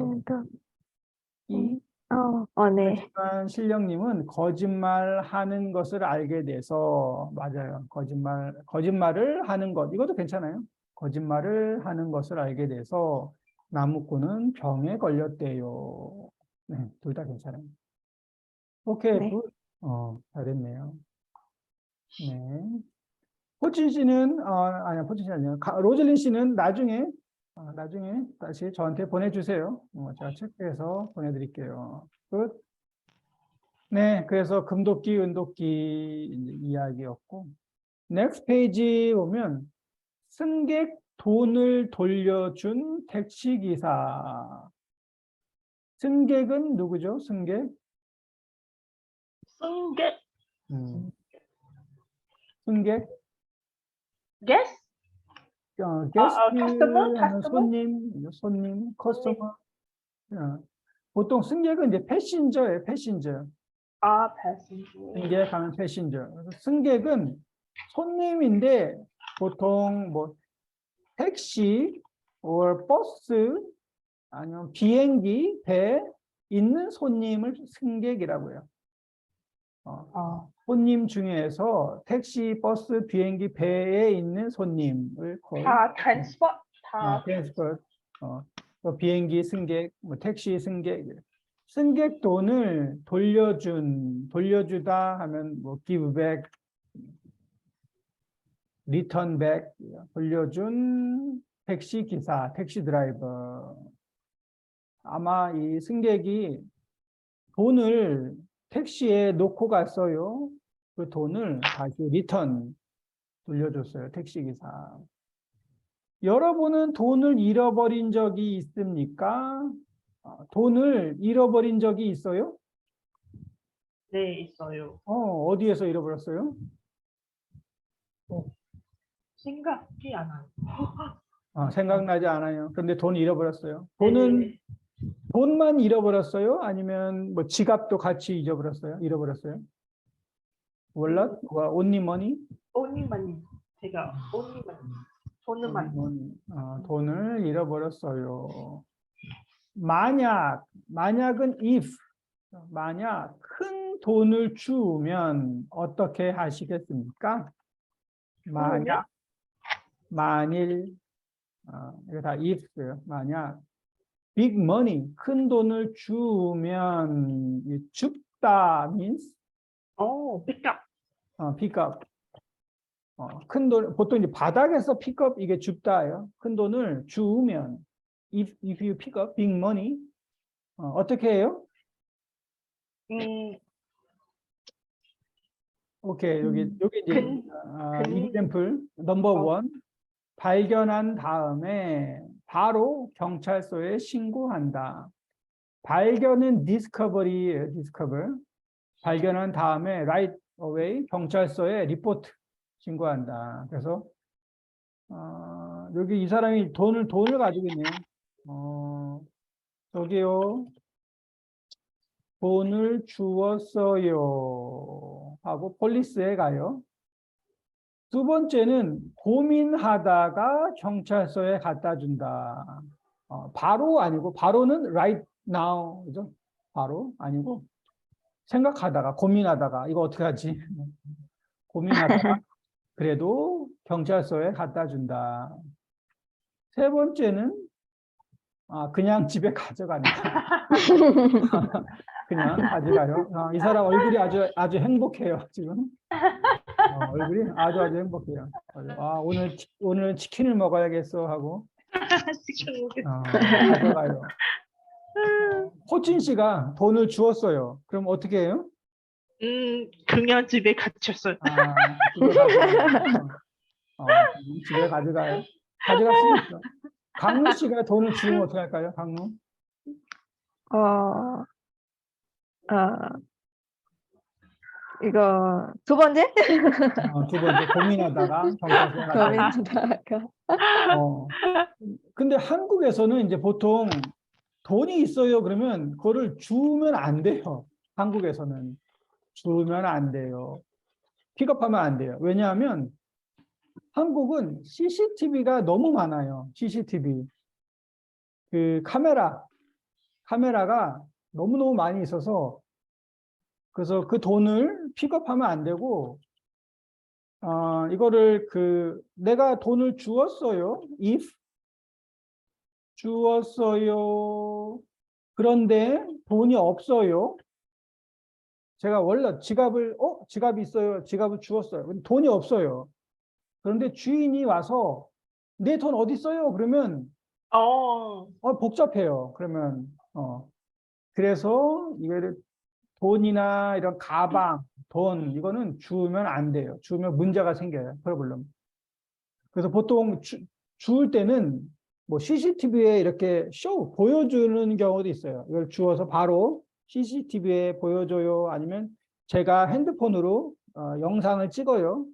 하지만 신령님은 거짓말하는 것을 알게 돼서 맞아요. 거짓말을 하는 것 이것도 괜찮아요. 거짓말을 하는 것을 알게 돼서 나무꾼은 병에 걸렸대요. 네, 둘 다 괜찮아요. 오케이, 네. 굿. 잘했네요. 네. 포치 씨는 포치 씨 아니에요. 로즐린 씨는 나중에 다시 저한테 보내주세요. 제가 체크해서 보내드릴게요. 끝. 네, 그래서 금도끼, 은도끼 이야기였고, 넥스트 페이지 보면 승객 돈을 돌려준 택시기사. 승객은 누구죠? 승객? 승객, 승객? guest, 게스트는 손님, 커스터머. 보통 승객은 이제 패신저예요, 패신저. passenger. 승객 하면 패신저. 그래서 승객은 손님인데 보통 뭐 택시, or 버스, 아니면 비행기, 배 있는 손님을 승객이라고 해요. 손님 중에서 택시, 버스, 비행기, 배에 있는 손님을 거의 transport, 트랜스포트, 비행기 승객, 뭐 택시 승객, 승객 돈을 돌려주다 하면 뭐 give back, return back, 돌려준 택시 기사, 택시 드라이버. 아마 이 승객이 돈을 택시에 놓고 갔어요. 그 돈을 다시 리턴 돌려줬어요. 택시기사. 여러분은 돈을 잃어버린 적이 있습니까? 돈을 잃어버린 적이 있어요? 네, 있어요. 어디에서 잃어버렸어요? 생각이 안 나요. 생각나지 않아요. 그런데 돈 잃어버렸어요. 네. 돈만 잃어버렸어요? 아니면 뭐 지갑도 같이 잃어버렸어요? wallet? only money? only money. 제가 only money. 돈만. 돈을 잃어버렸어요. 만약은 if, 만약 큰 돈을 주우면 어떻게 하시겠습니까? 만일, 이거 다 if예요. 만약 big money, 큰 돈을 주우면 이 줍다 means pick up. pick up. 큰 돈, 보통 이제 바닥에서 pick up 이게 줍다예요. 큰 돈을 주우면 if you pick up big money 어떻게 해요? 오케이, 여기 이제 example 넘버 원 발견한 다음에 바로 경찰서에 신고한다. 발견은 discovery예요, discover. 발견한 다음에 right away 경찰서에 리포트 신고한다. 그래서 여기 이 사람이 돈을 가지고 있네요. 저기요. 돈을 주었어요. 하고 폴리스에 가요. 두 번째는 고민하다가 경찰서에 갖다 준다. 바로 아니고, 바로는 right now. 그죠? 바로 아니고, 생각하다가, 고민하다가, 이거 어떻게 하지? 고민하다가, 그래도 경찰서에 갖다 준다. 세 번째는, 그냥 집에 가져가니까. 그냥 가져가요. 이 사람 얼굴이 아주 행복해요, 지금. 얼굴이 아주 행복해요. 오늘 치킨을 먹어야겠어 하고 가져가요. 호친 씨가 돈을 주었어요. 그럼 어떻게 해요? 그냥 집에 갇혔어요. 집에 가져가요. 가져갈 수 있어. 강루 씨가 돈을 주면 어떻게 할까요? 강루? 이거 두 번째? 두 번째 고민하다가 경찰서에 가져가요. 고민하다가. 근데 한국에서는 이제 보통 돈이 있어요. 그러면 그거를 주면 안 돼요. 한국에서는 주면 안 돼요. 픽업하면 안 돼요. 왜냐하면 한국은 CCTV가 너무 많아요. CCTV. 그 카메라가 너무너무 많이 있어서 그래서 그 돈을 픽업하면 안 되고 이거를 내가 돈을 주었어요. if 주었어요. 그런데 돈이 없어요. 제가 원래 지갑이 있어요. 지갑을 주었어요. 돈이 없어요. 그런데 주인이 와서 내 돈 어디 있어요? 그러면 복잡해요. 그러면 그래서 이거를 돈이나 이런 가방, 돈 이거는 주우면 안 돼요. 주우면 문제가 생겨요. 프로블럼. 그래서 보통 주울 때는 뭐 CCTV에 이렇게 보여주는 경우도 있어요. 이걸 주워서 바로 CCTV에 보여줘요. 아니면 제가 핸드폰으로 영상을 찍어요.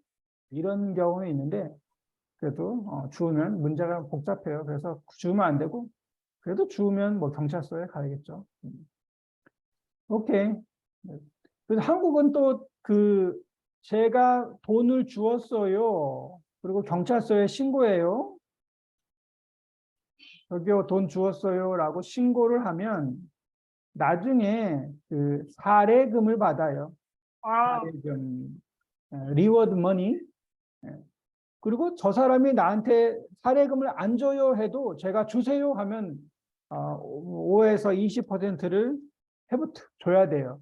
이런 경우는 있는데 그래도 주우면 문제가 복잡해요. 그래서 주우면 안 되고 그래도 주우면 뭐 경찰서에 가야겠죠. 오케이. 그래서 한국은 또 제가 돈을 주었어요. 그리고 경찰서에 신고해요. 저기요, 돈 주었어요. 라고 신고를 하면 나중에 사례금을 받아요. 사례금, 리워드 머니. 그리고 저 사람이 나한테 사례금을 안 줘요 해도 제가 주세요 하면 5에서 20%를 해부터 줘야 돼요.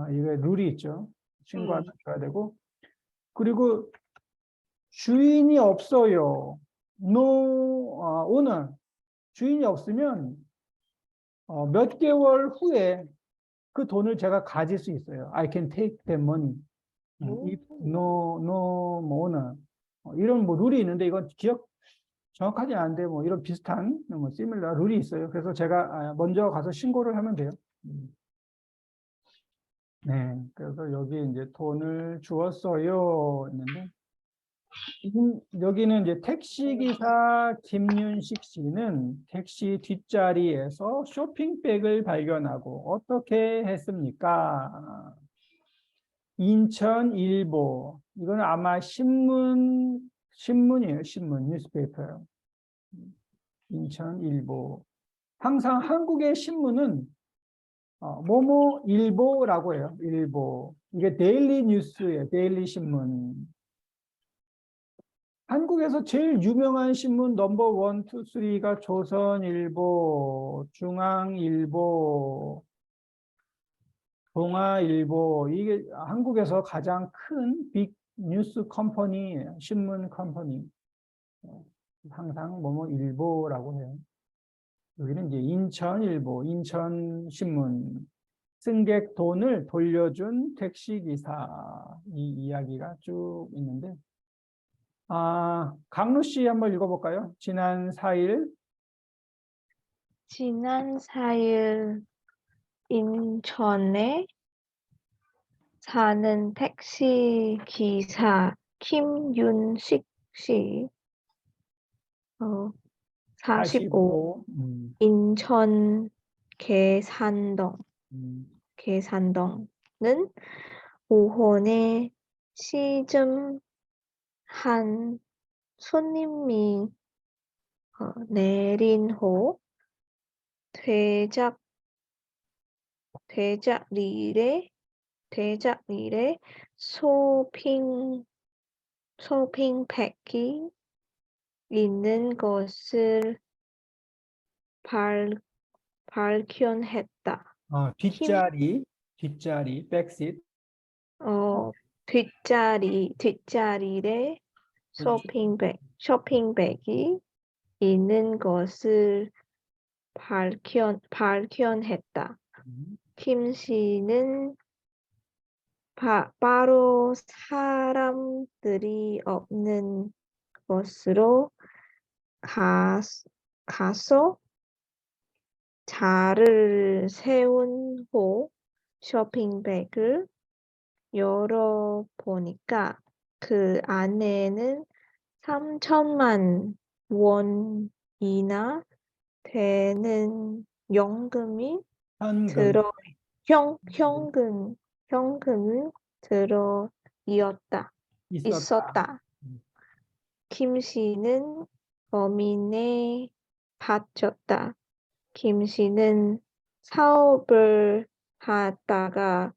이게 룰이 있죠. 신고하면 줘야 되고. 그리고 주인이 없어요. No owner. 주인이 없으면 몇 개월 후에 그 돈을 제가 가질 수 있어요. I can take the money. If no owner. 이런 뭐 룰이 있는데 이건 기억 정확하지 않은데 뭐 이런 비슷한 뭐 similar 룰이 있어요. 그래서 제가 먼저 가서 신고를 하면 돼요. 네, 그래서 여기 이제 돈을 주었어요 했는데 여기는 이제 택시기사 김윤식 씨는 택시 뒷자리에서 쇼핑백을 발견하고 어떻게 했습니까? 인천일보. 이거는 아마 신문이에요. 신문, 뉴스페이퍼요. 인천일보. 항상 한국의 신문은 뭐뭐 일보라고 해요. 일보. 이게 데일리 뉴스예요. 데일리 신문. 한국에서 제일 유명한 신문 넘버 1, 2, 3가 조선일보, 중앙일보, 동아일보. 이게 한국에서 가장 큰 빅 뉴스 컴퍼니예요. 신문 컴퍼니. 항상 뭐뭐 일보라고 해요. 여기는 이제 인천일보, 인천신문. 승객 돈을 돌려준 택시기사. 이 이야기가 쭉 있는데, 강루 씨 한번 읽어볼까요? 지난 4일 지난 4일 인천에 사는 택시 기사 김윤식 씨, 45, 45. 인천 계산동는 오후에 시즘 한 손님이 내린 후 대작릴에 쇼핑백이 있는 것을 발견했다. 뒷자리, 백시트. 뒷자리에 쇼핑백이 있는 것을 발견했다. 김 씨는 바로 사람들이 없는 곳으로 가서 자를 세운 후 쇼핑백을 열어보니까 그 안에는 3천만 원이나 되는 현금이 현금이 들어 있었다. 김 씨는 고민에 빠졌다. 김 씨는 사업을 하다가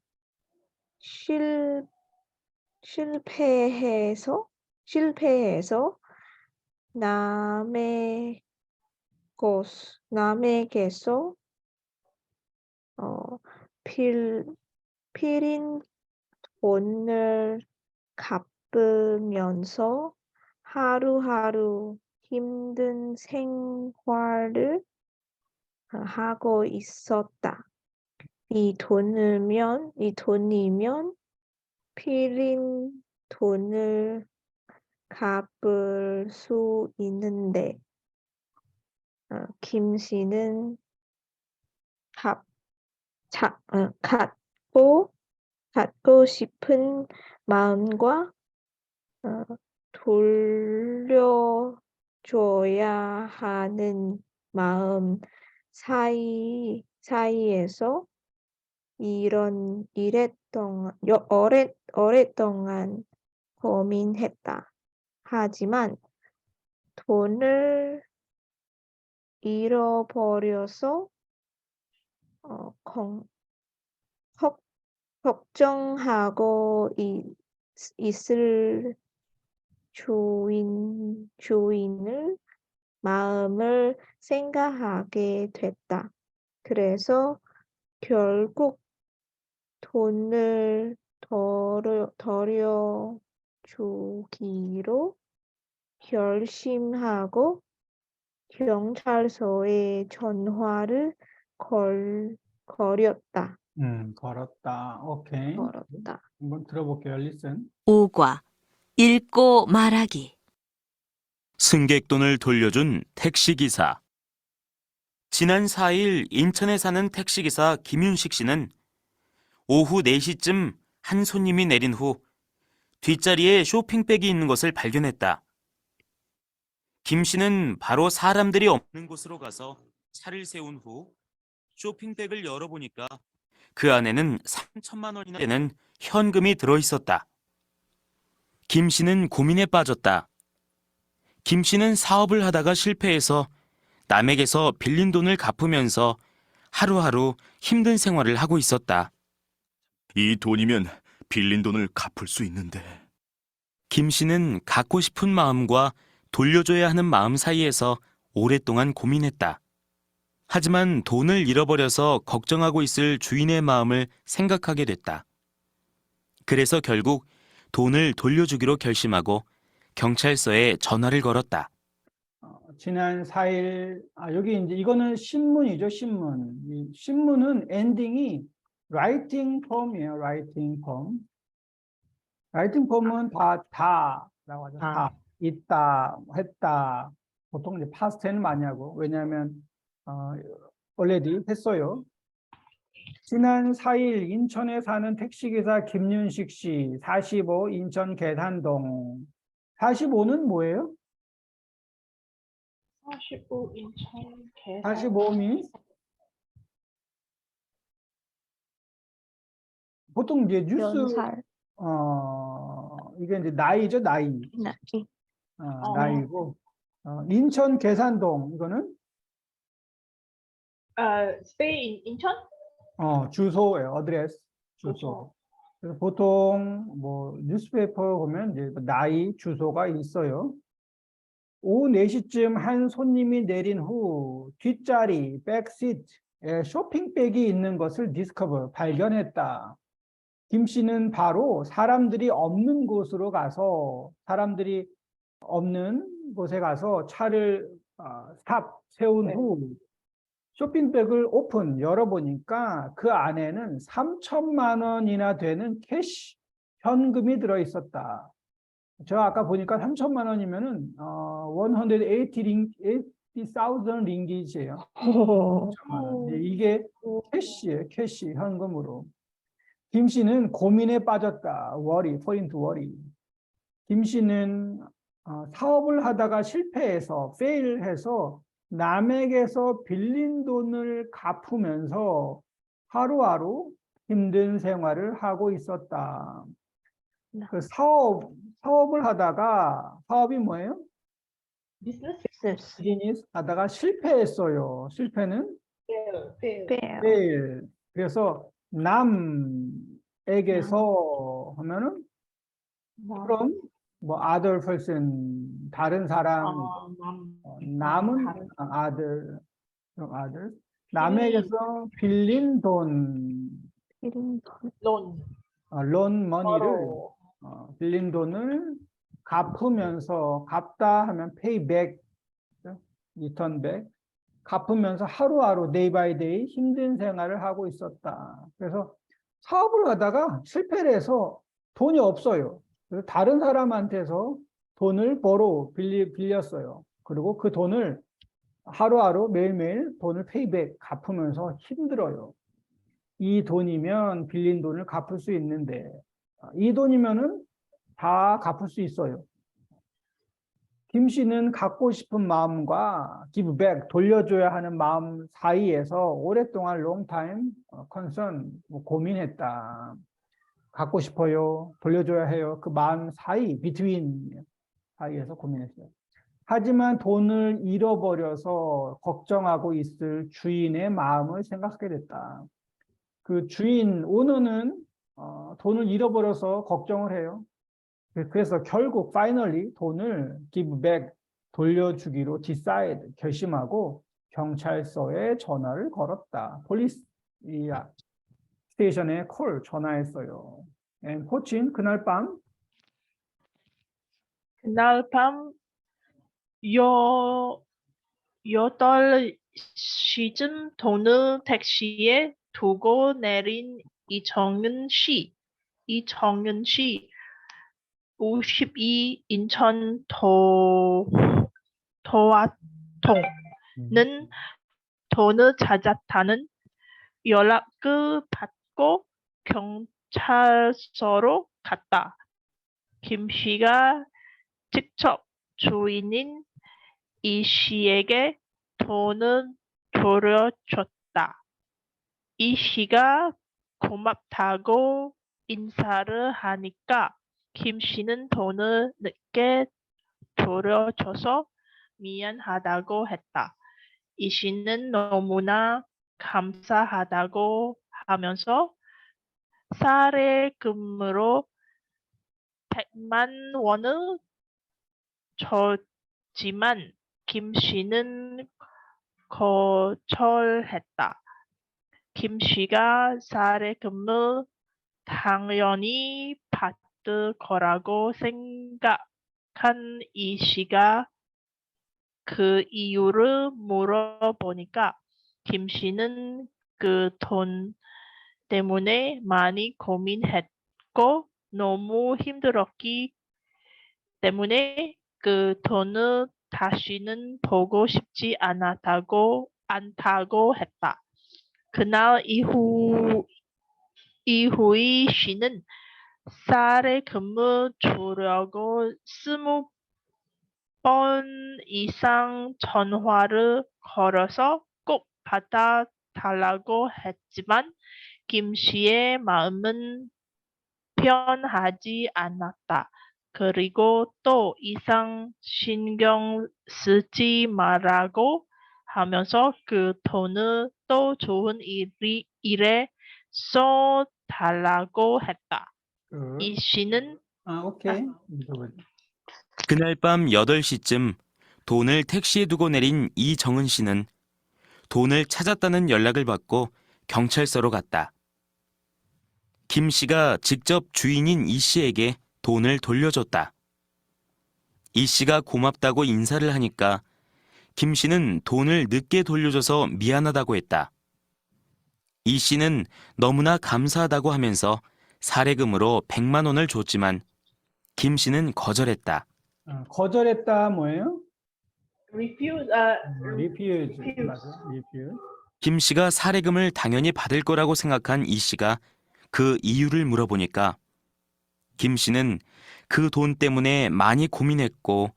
실패해서 남에게서 필인 돈을 갚으면서 하루하루 힘든 생활을 하고 있었다. 이 돈이면 필인 돈을 갚을 수 있는데 김 씨는 갖고 싶은 마음과 돌려줘야 하는 마음 사이에서 오랫동안 고민했다. 하지만 돈을 잃어버려서 걱정하고 있을 주인을 마음을 생각하게 됐다. 그래서 결국 돈을 돌려주기로 결심하고 경찰서에 전화를 걸었다. 걸었다. 오케이. 걸었다. 한번 들어볼게요. 리슨. 5과 읽고 말하기. 승객 돈을 돌려준 택시기사. 지난 4일 인천에 사는 택시기사 김윤식 씨는 오후 4시쯤 한 손님이 내린 후 뒷자리에 쇼핑백이 있는 것을 발견했다. 김 씨는 바로 사람들이 없는 곳으로 가서 차를 세운 후 쇼핑백을 열어보니까 그 안에는 3천만 원이나 되는 현금이 들어있었다. 김 씨는 고민에 빠졌다. 김 씨는 사업을 하다가 실패해서 남에게서 빌린 돈을 갚으면서 하루하루 힘든 생활을 하고 있었다. 이 돈이면 빌린 돈을 갚을 수 있는데. 김 씨는 갖고 싶은 마음과 돌려줘야 하는 마음 사이에서 오랫동안 고민했다. 하지만 돈을 잃어버려서 걱정하고 있을 주인의 마음을 생각하게 됐다. 그래서 결국 돈을 돌려주기로 결심하고 경찰서에 전화를 걸었다. 지난 4일, 여기 이제 이거는 신문이죠, 신문. 이 신문은 엔딩이 writing form이에요, writing form. writing form은 다라고 하죠. 다, 있다, 했다. 보통 이제 past tense 많이 하고, 왜냐하면, already 했어요. 지난 4일 인천에 사는 택시기사 김윤식 씨, 45, 인천 계산동. 45는 뭐예요? 45 인천 계산. 45미 보통 이제 뉴스 연살, 이게 이제 나이죠, 나이. 나이, 나이고 인천 계산동 이거는 stay in 인천? 주소예요, 어드레스 주소. 주소. 그래서 보통 뭐 뉴스페이퍼 보면 이제 나이 주소가 있어요. 오후 4시쯤 한 손님이 내린 후 뒷자리 백시트에 쇼핑백이 있는 것을 발견했다. 김 씨는 바로 사람들이 없는 곳으로 가서 차를 스탑 세운 후 쇼핑백을 열어보니까 그 안에는 3천만 원이나 되는 캐시 현금이 들어있었다. 제가 아까 보니까 3천만 원이면은 180,000 링깃이에요. 이게 캐시예요, 캐시 현금으로. 김 씨는 고민에 빠졌다. fall into worry. 김 씨는 사업을 하다가 실패해서 fail해서 남에게서 빌린 돈을 갚으면서 하루하루 힘든 생활을 하고 있었다. 그 사업을 하다가 사업이 뭐예요? 비즈니스? 비즈니스 하다가 실패했어요. 실패는 fail. 그래서 남에게서 하면은 그럼 뭐 other person 다른 사람 남은 other 남에게서 빌린 돈 론. loan money를 빌린 돈을 갚으면서 갚다 하면 pay back return back 갚으면서 하루하루 day by day 힘든 생활을 하고 있었다. 그래서 사업을 하다가 실패를 해서 돈이 없어요. 그래서 다른 사람한테서 돈을 빌렸어요. 그리고 그 돈을 하루하루 매일매일 돈을 페이백 갚으면서 힘들어요. 이 돈이면 빌린 돈을 갚을 수 있는데 이 돈이면은 다 갚을 수 있어요. 김 씨는 갖고 싶은 마음과 give back, 돌려줘야 하는 마음 사이에서 오랫동안 long time concern, 고민했다. 갖고 싶어요, 돌려줘야 해요. 그 마음 사이, between 사이에서 고민했어요. 하지만 돈을 잃어버려서 걱정하고 있을 주인의 마음을 생각하게 됐다. 그 주인, 오너는 돈을 잃어버려서 걱정을 해요. 그래서 결국 finally 돈을 give back 돌려주기로 결심하고 경찰서에 전화를 걸었다. 폴리스 스테이션에 전화했어요. 호칭 그날 밤 그날 밤 8시쯤 돈을 택시에 두고 내린 이정윤 씨 52 인천 도화동는 돈을 찾았다는 연락을 받고 경찰서로 갔다. 김 씨가 직접 주인인 이 씨에게 돈을 돌려줬다. 이 씨가 고맙다고 인사를 하니까 김 씨는 돈을 늦게 돌려줘서 미안하다고 했다. 이 씨는 너무나 감사하다고 하면서 사례금으로 100만 원을 줬지만 김 씨는 거절했다. 김 씨가 사례금을 당연히 받을 거라고 생각한 이 씨가 그 이유를 물어보니까 김 씨는 그 돈 때문에 많이 고민했고 너무 힘들었기 때문에 그 돈을 다시는 보고 싶지 않다고 했다. 그날 이후의 씨는 사례금을 주려고 20번 이상 전화를 걸어서 꼭 받아달라고 했지만 김 씨의 마음은 편하지 않았다. 그리고 또 이상 신경 쓰지 말라고 하면서 그 돈을 또 좋은 일에 써달라고 했다. 이 씨는 오케이. 읽어보자. 그날 밤 8시쯤 돈을 택시에 두고 내린 이정은 씨는 돈을 찾았다는 연락을 받고 경찰서로 갔다. 김 씨가 직접 주인인 이 씨에게 돈을 돌려줬다. 이 씨가 고맙다고 인사를 하니까 김 씨는 돈을 늦게 돌려줘서 미안하다고 했다. 이 씨는 너무나 감사하다고 하면서 사례금으로 100만 원을 줬지만 김 씨는 거절했다. 거절했다 뭐예요? refuse, refuse. 맞아. refuse. 김 씨가 사례금을 당연히 받을 거라고 생각한 이 씨가 그 이유를 물어보니까 김 씨는 그 돈 때문에 많이 고민했고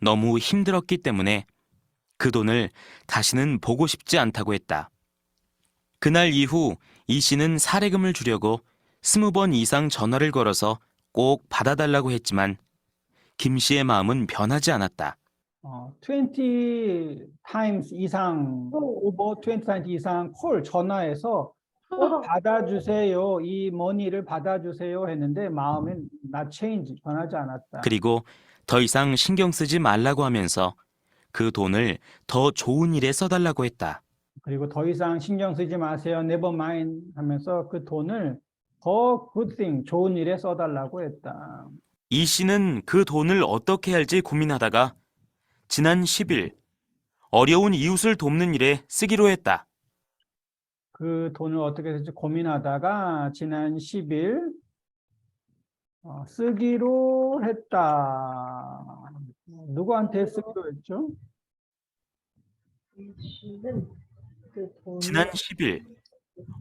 너무 힘들었기 때문에 그 돈을 다시는 보고 싶지 않다고 했다. 그날 이후 이 씨는 사례금을 주려고 20번 이상 전화를 걸어서 꼭 받아달라고 했지만 김 씨의 마음은 변하지 않았다. 20 times 이상, over 20 times 이상 콜 전화해서 꼭 받아주세요. 이 머니를 받아주세요 했는데 마음은 not change, 변하지 않았다. 그리고 더 이상 신경 쓰지 말라고 하면서 그 돈을 더 좋은 일에 써달라고 했다. 그리고 더 이상 신경 쓰지 마세요. never mind 하면서 그 돈을 더 good thing, 좋은 일에 써달라고 했다. 이 씨는 그 돈을 어떻게 할지 고민하다가 지난 10일 어려운 이웃을 돕는 일에 쓰기로 했다. 그 돈을 어떻게 될지 고민하다가 지난 10일 쓰기로 했다. 누구한테 쓰기로 했죠? 지난 10일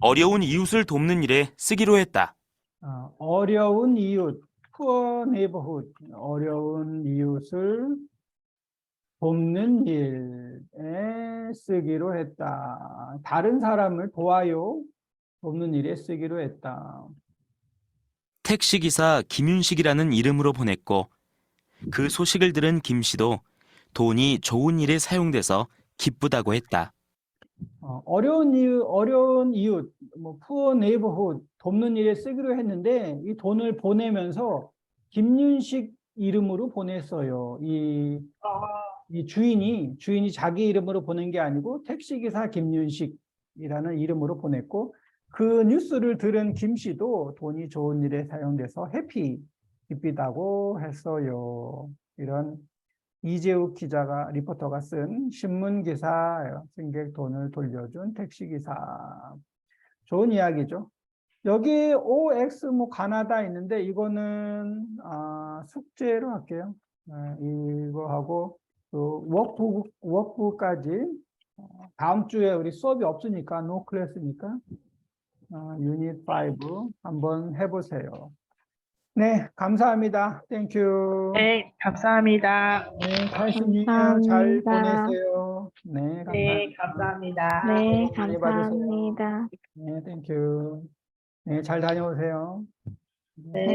어려운 이웃을 돕는 일에 쓰기로 했다. 어려운 이웃, poor neighborhood, 어려운 이웃을 돕는 일에 쓰기로 했다. 다른 사람을 도와요. 돕는 일에 쓰기로 했다. 택시기사 김윤식이라는 이름으로 보냈고 그 소식을 들은 김 씨도 돈이 좋은 일에 사용돼서 기쁘다고 했다. 어려운 이웃, 뭐 poor neighborhood 돕는 일에 쓰기로 했는데 이 돈을 보내면서 김윤식 이름으로 보냈어요. 이 주인이 자기 이름으로 보낸 게 아니고 택시기사 김윤식이라는 이름으로 보냈고 그 뉴스를 들은 김 씨도 돈이 좋은 일에 사용돼서 기쁘다고 했어요. 이런 이재욱 기자가 리포터가 쓴 신문 기사 승객 돈을 돌려준 택시기사. 좋은 이야기죠. 여기 OX 뭐 가나다 있는데 이거는 숙제로 할게요. 이거 하고 또 워크북까지 다음 주에 우리 수업이 없으니까 노 클래스니까 유닛 5 한번 해보세요. 네, 감사합니다. 땡큐. 네, 감사합니다. 네, 칼슘 유년 잘 감사합니다. 보내세요. 네, 네, 감사합니다. 감사합니다. 네, 많이 받으세요. 감사합니다. 네, 땡큐. 네, 잘 다녀오세요. 네.